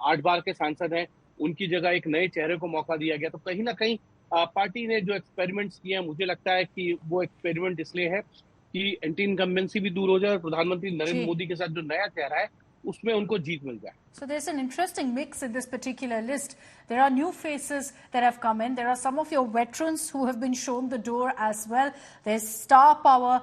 8 बार के सांसद हैं, उनकी जगह एक नए चेहरे को मौका दिया गया। तो कहीं ना कहीं पार्टी ने जो एक्सपेरिमेंट्स किए हैं, मुझे लगता है कि वो एक्सपेरिमेंट इसलिए है कि एंटी इनकम्बेंसी भी दूर हो जाए और प्रधानमंत्री नरेंद्र मोदी के साथ जो नया चेहरा है उसमें उनको जीत मिल जाए। So there's an interesting mix in this particular list. There are new faces that have come in. There are some of your veterans who have been shown the door as well. There's star power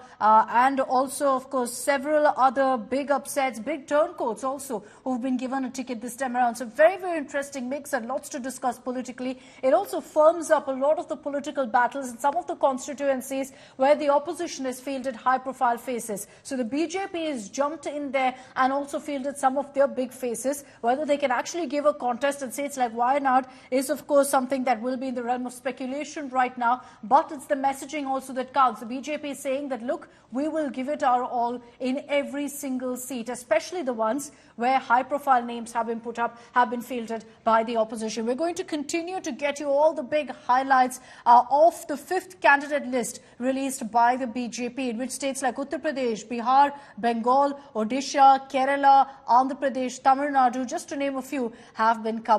and also, of course, several other big upsets, big turncoats also who've been given a ticket this time around. So very, very interesting mix and lots to discuss politically. It also firms up a lot of the political battles in some of the constituencies where the opposition has fielded high-profile faces. So the BJP has jumped in there and also fielded some of their big faces. Whether they can actually give a contest and say it's like Wayanad is of course something that will be in the realm of speculation right now, but it's the messaging also that counts. The BJP is saying that look, we will give it our all in every single seat, especially the ones where high profile names have been put up, have been fielded by the opposition. We're going to continue to get you all the big highlights of the 5th candidate list released by the BJP, in which states like Uttar Pradesh, Bihar, Bengal, Odisha, Kerala, Andhra Pradesh, Tamil Nadu, just to name a few, have been covered.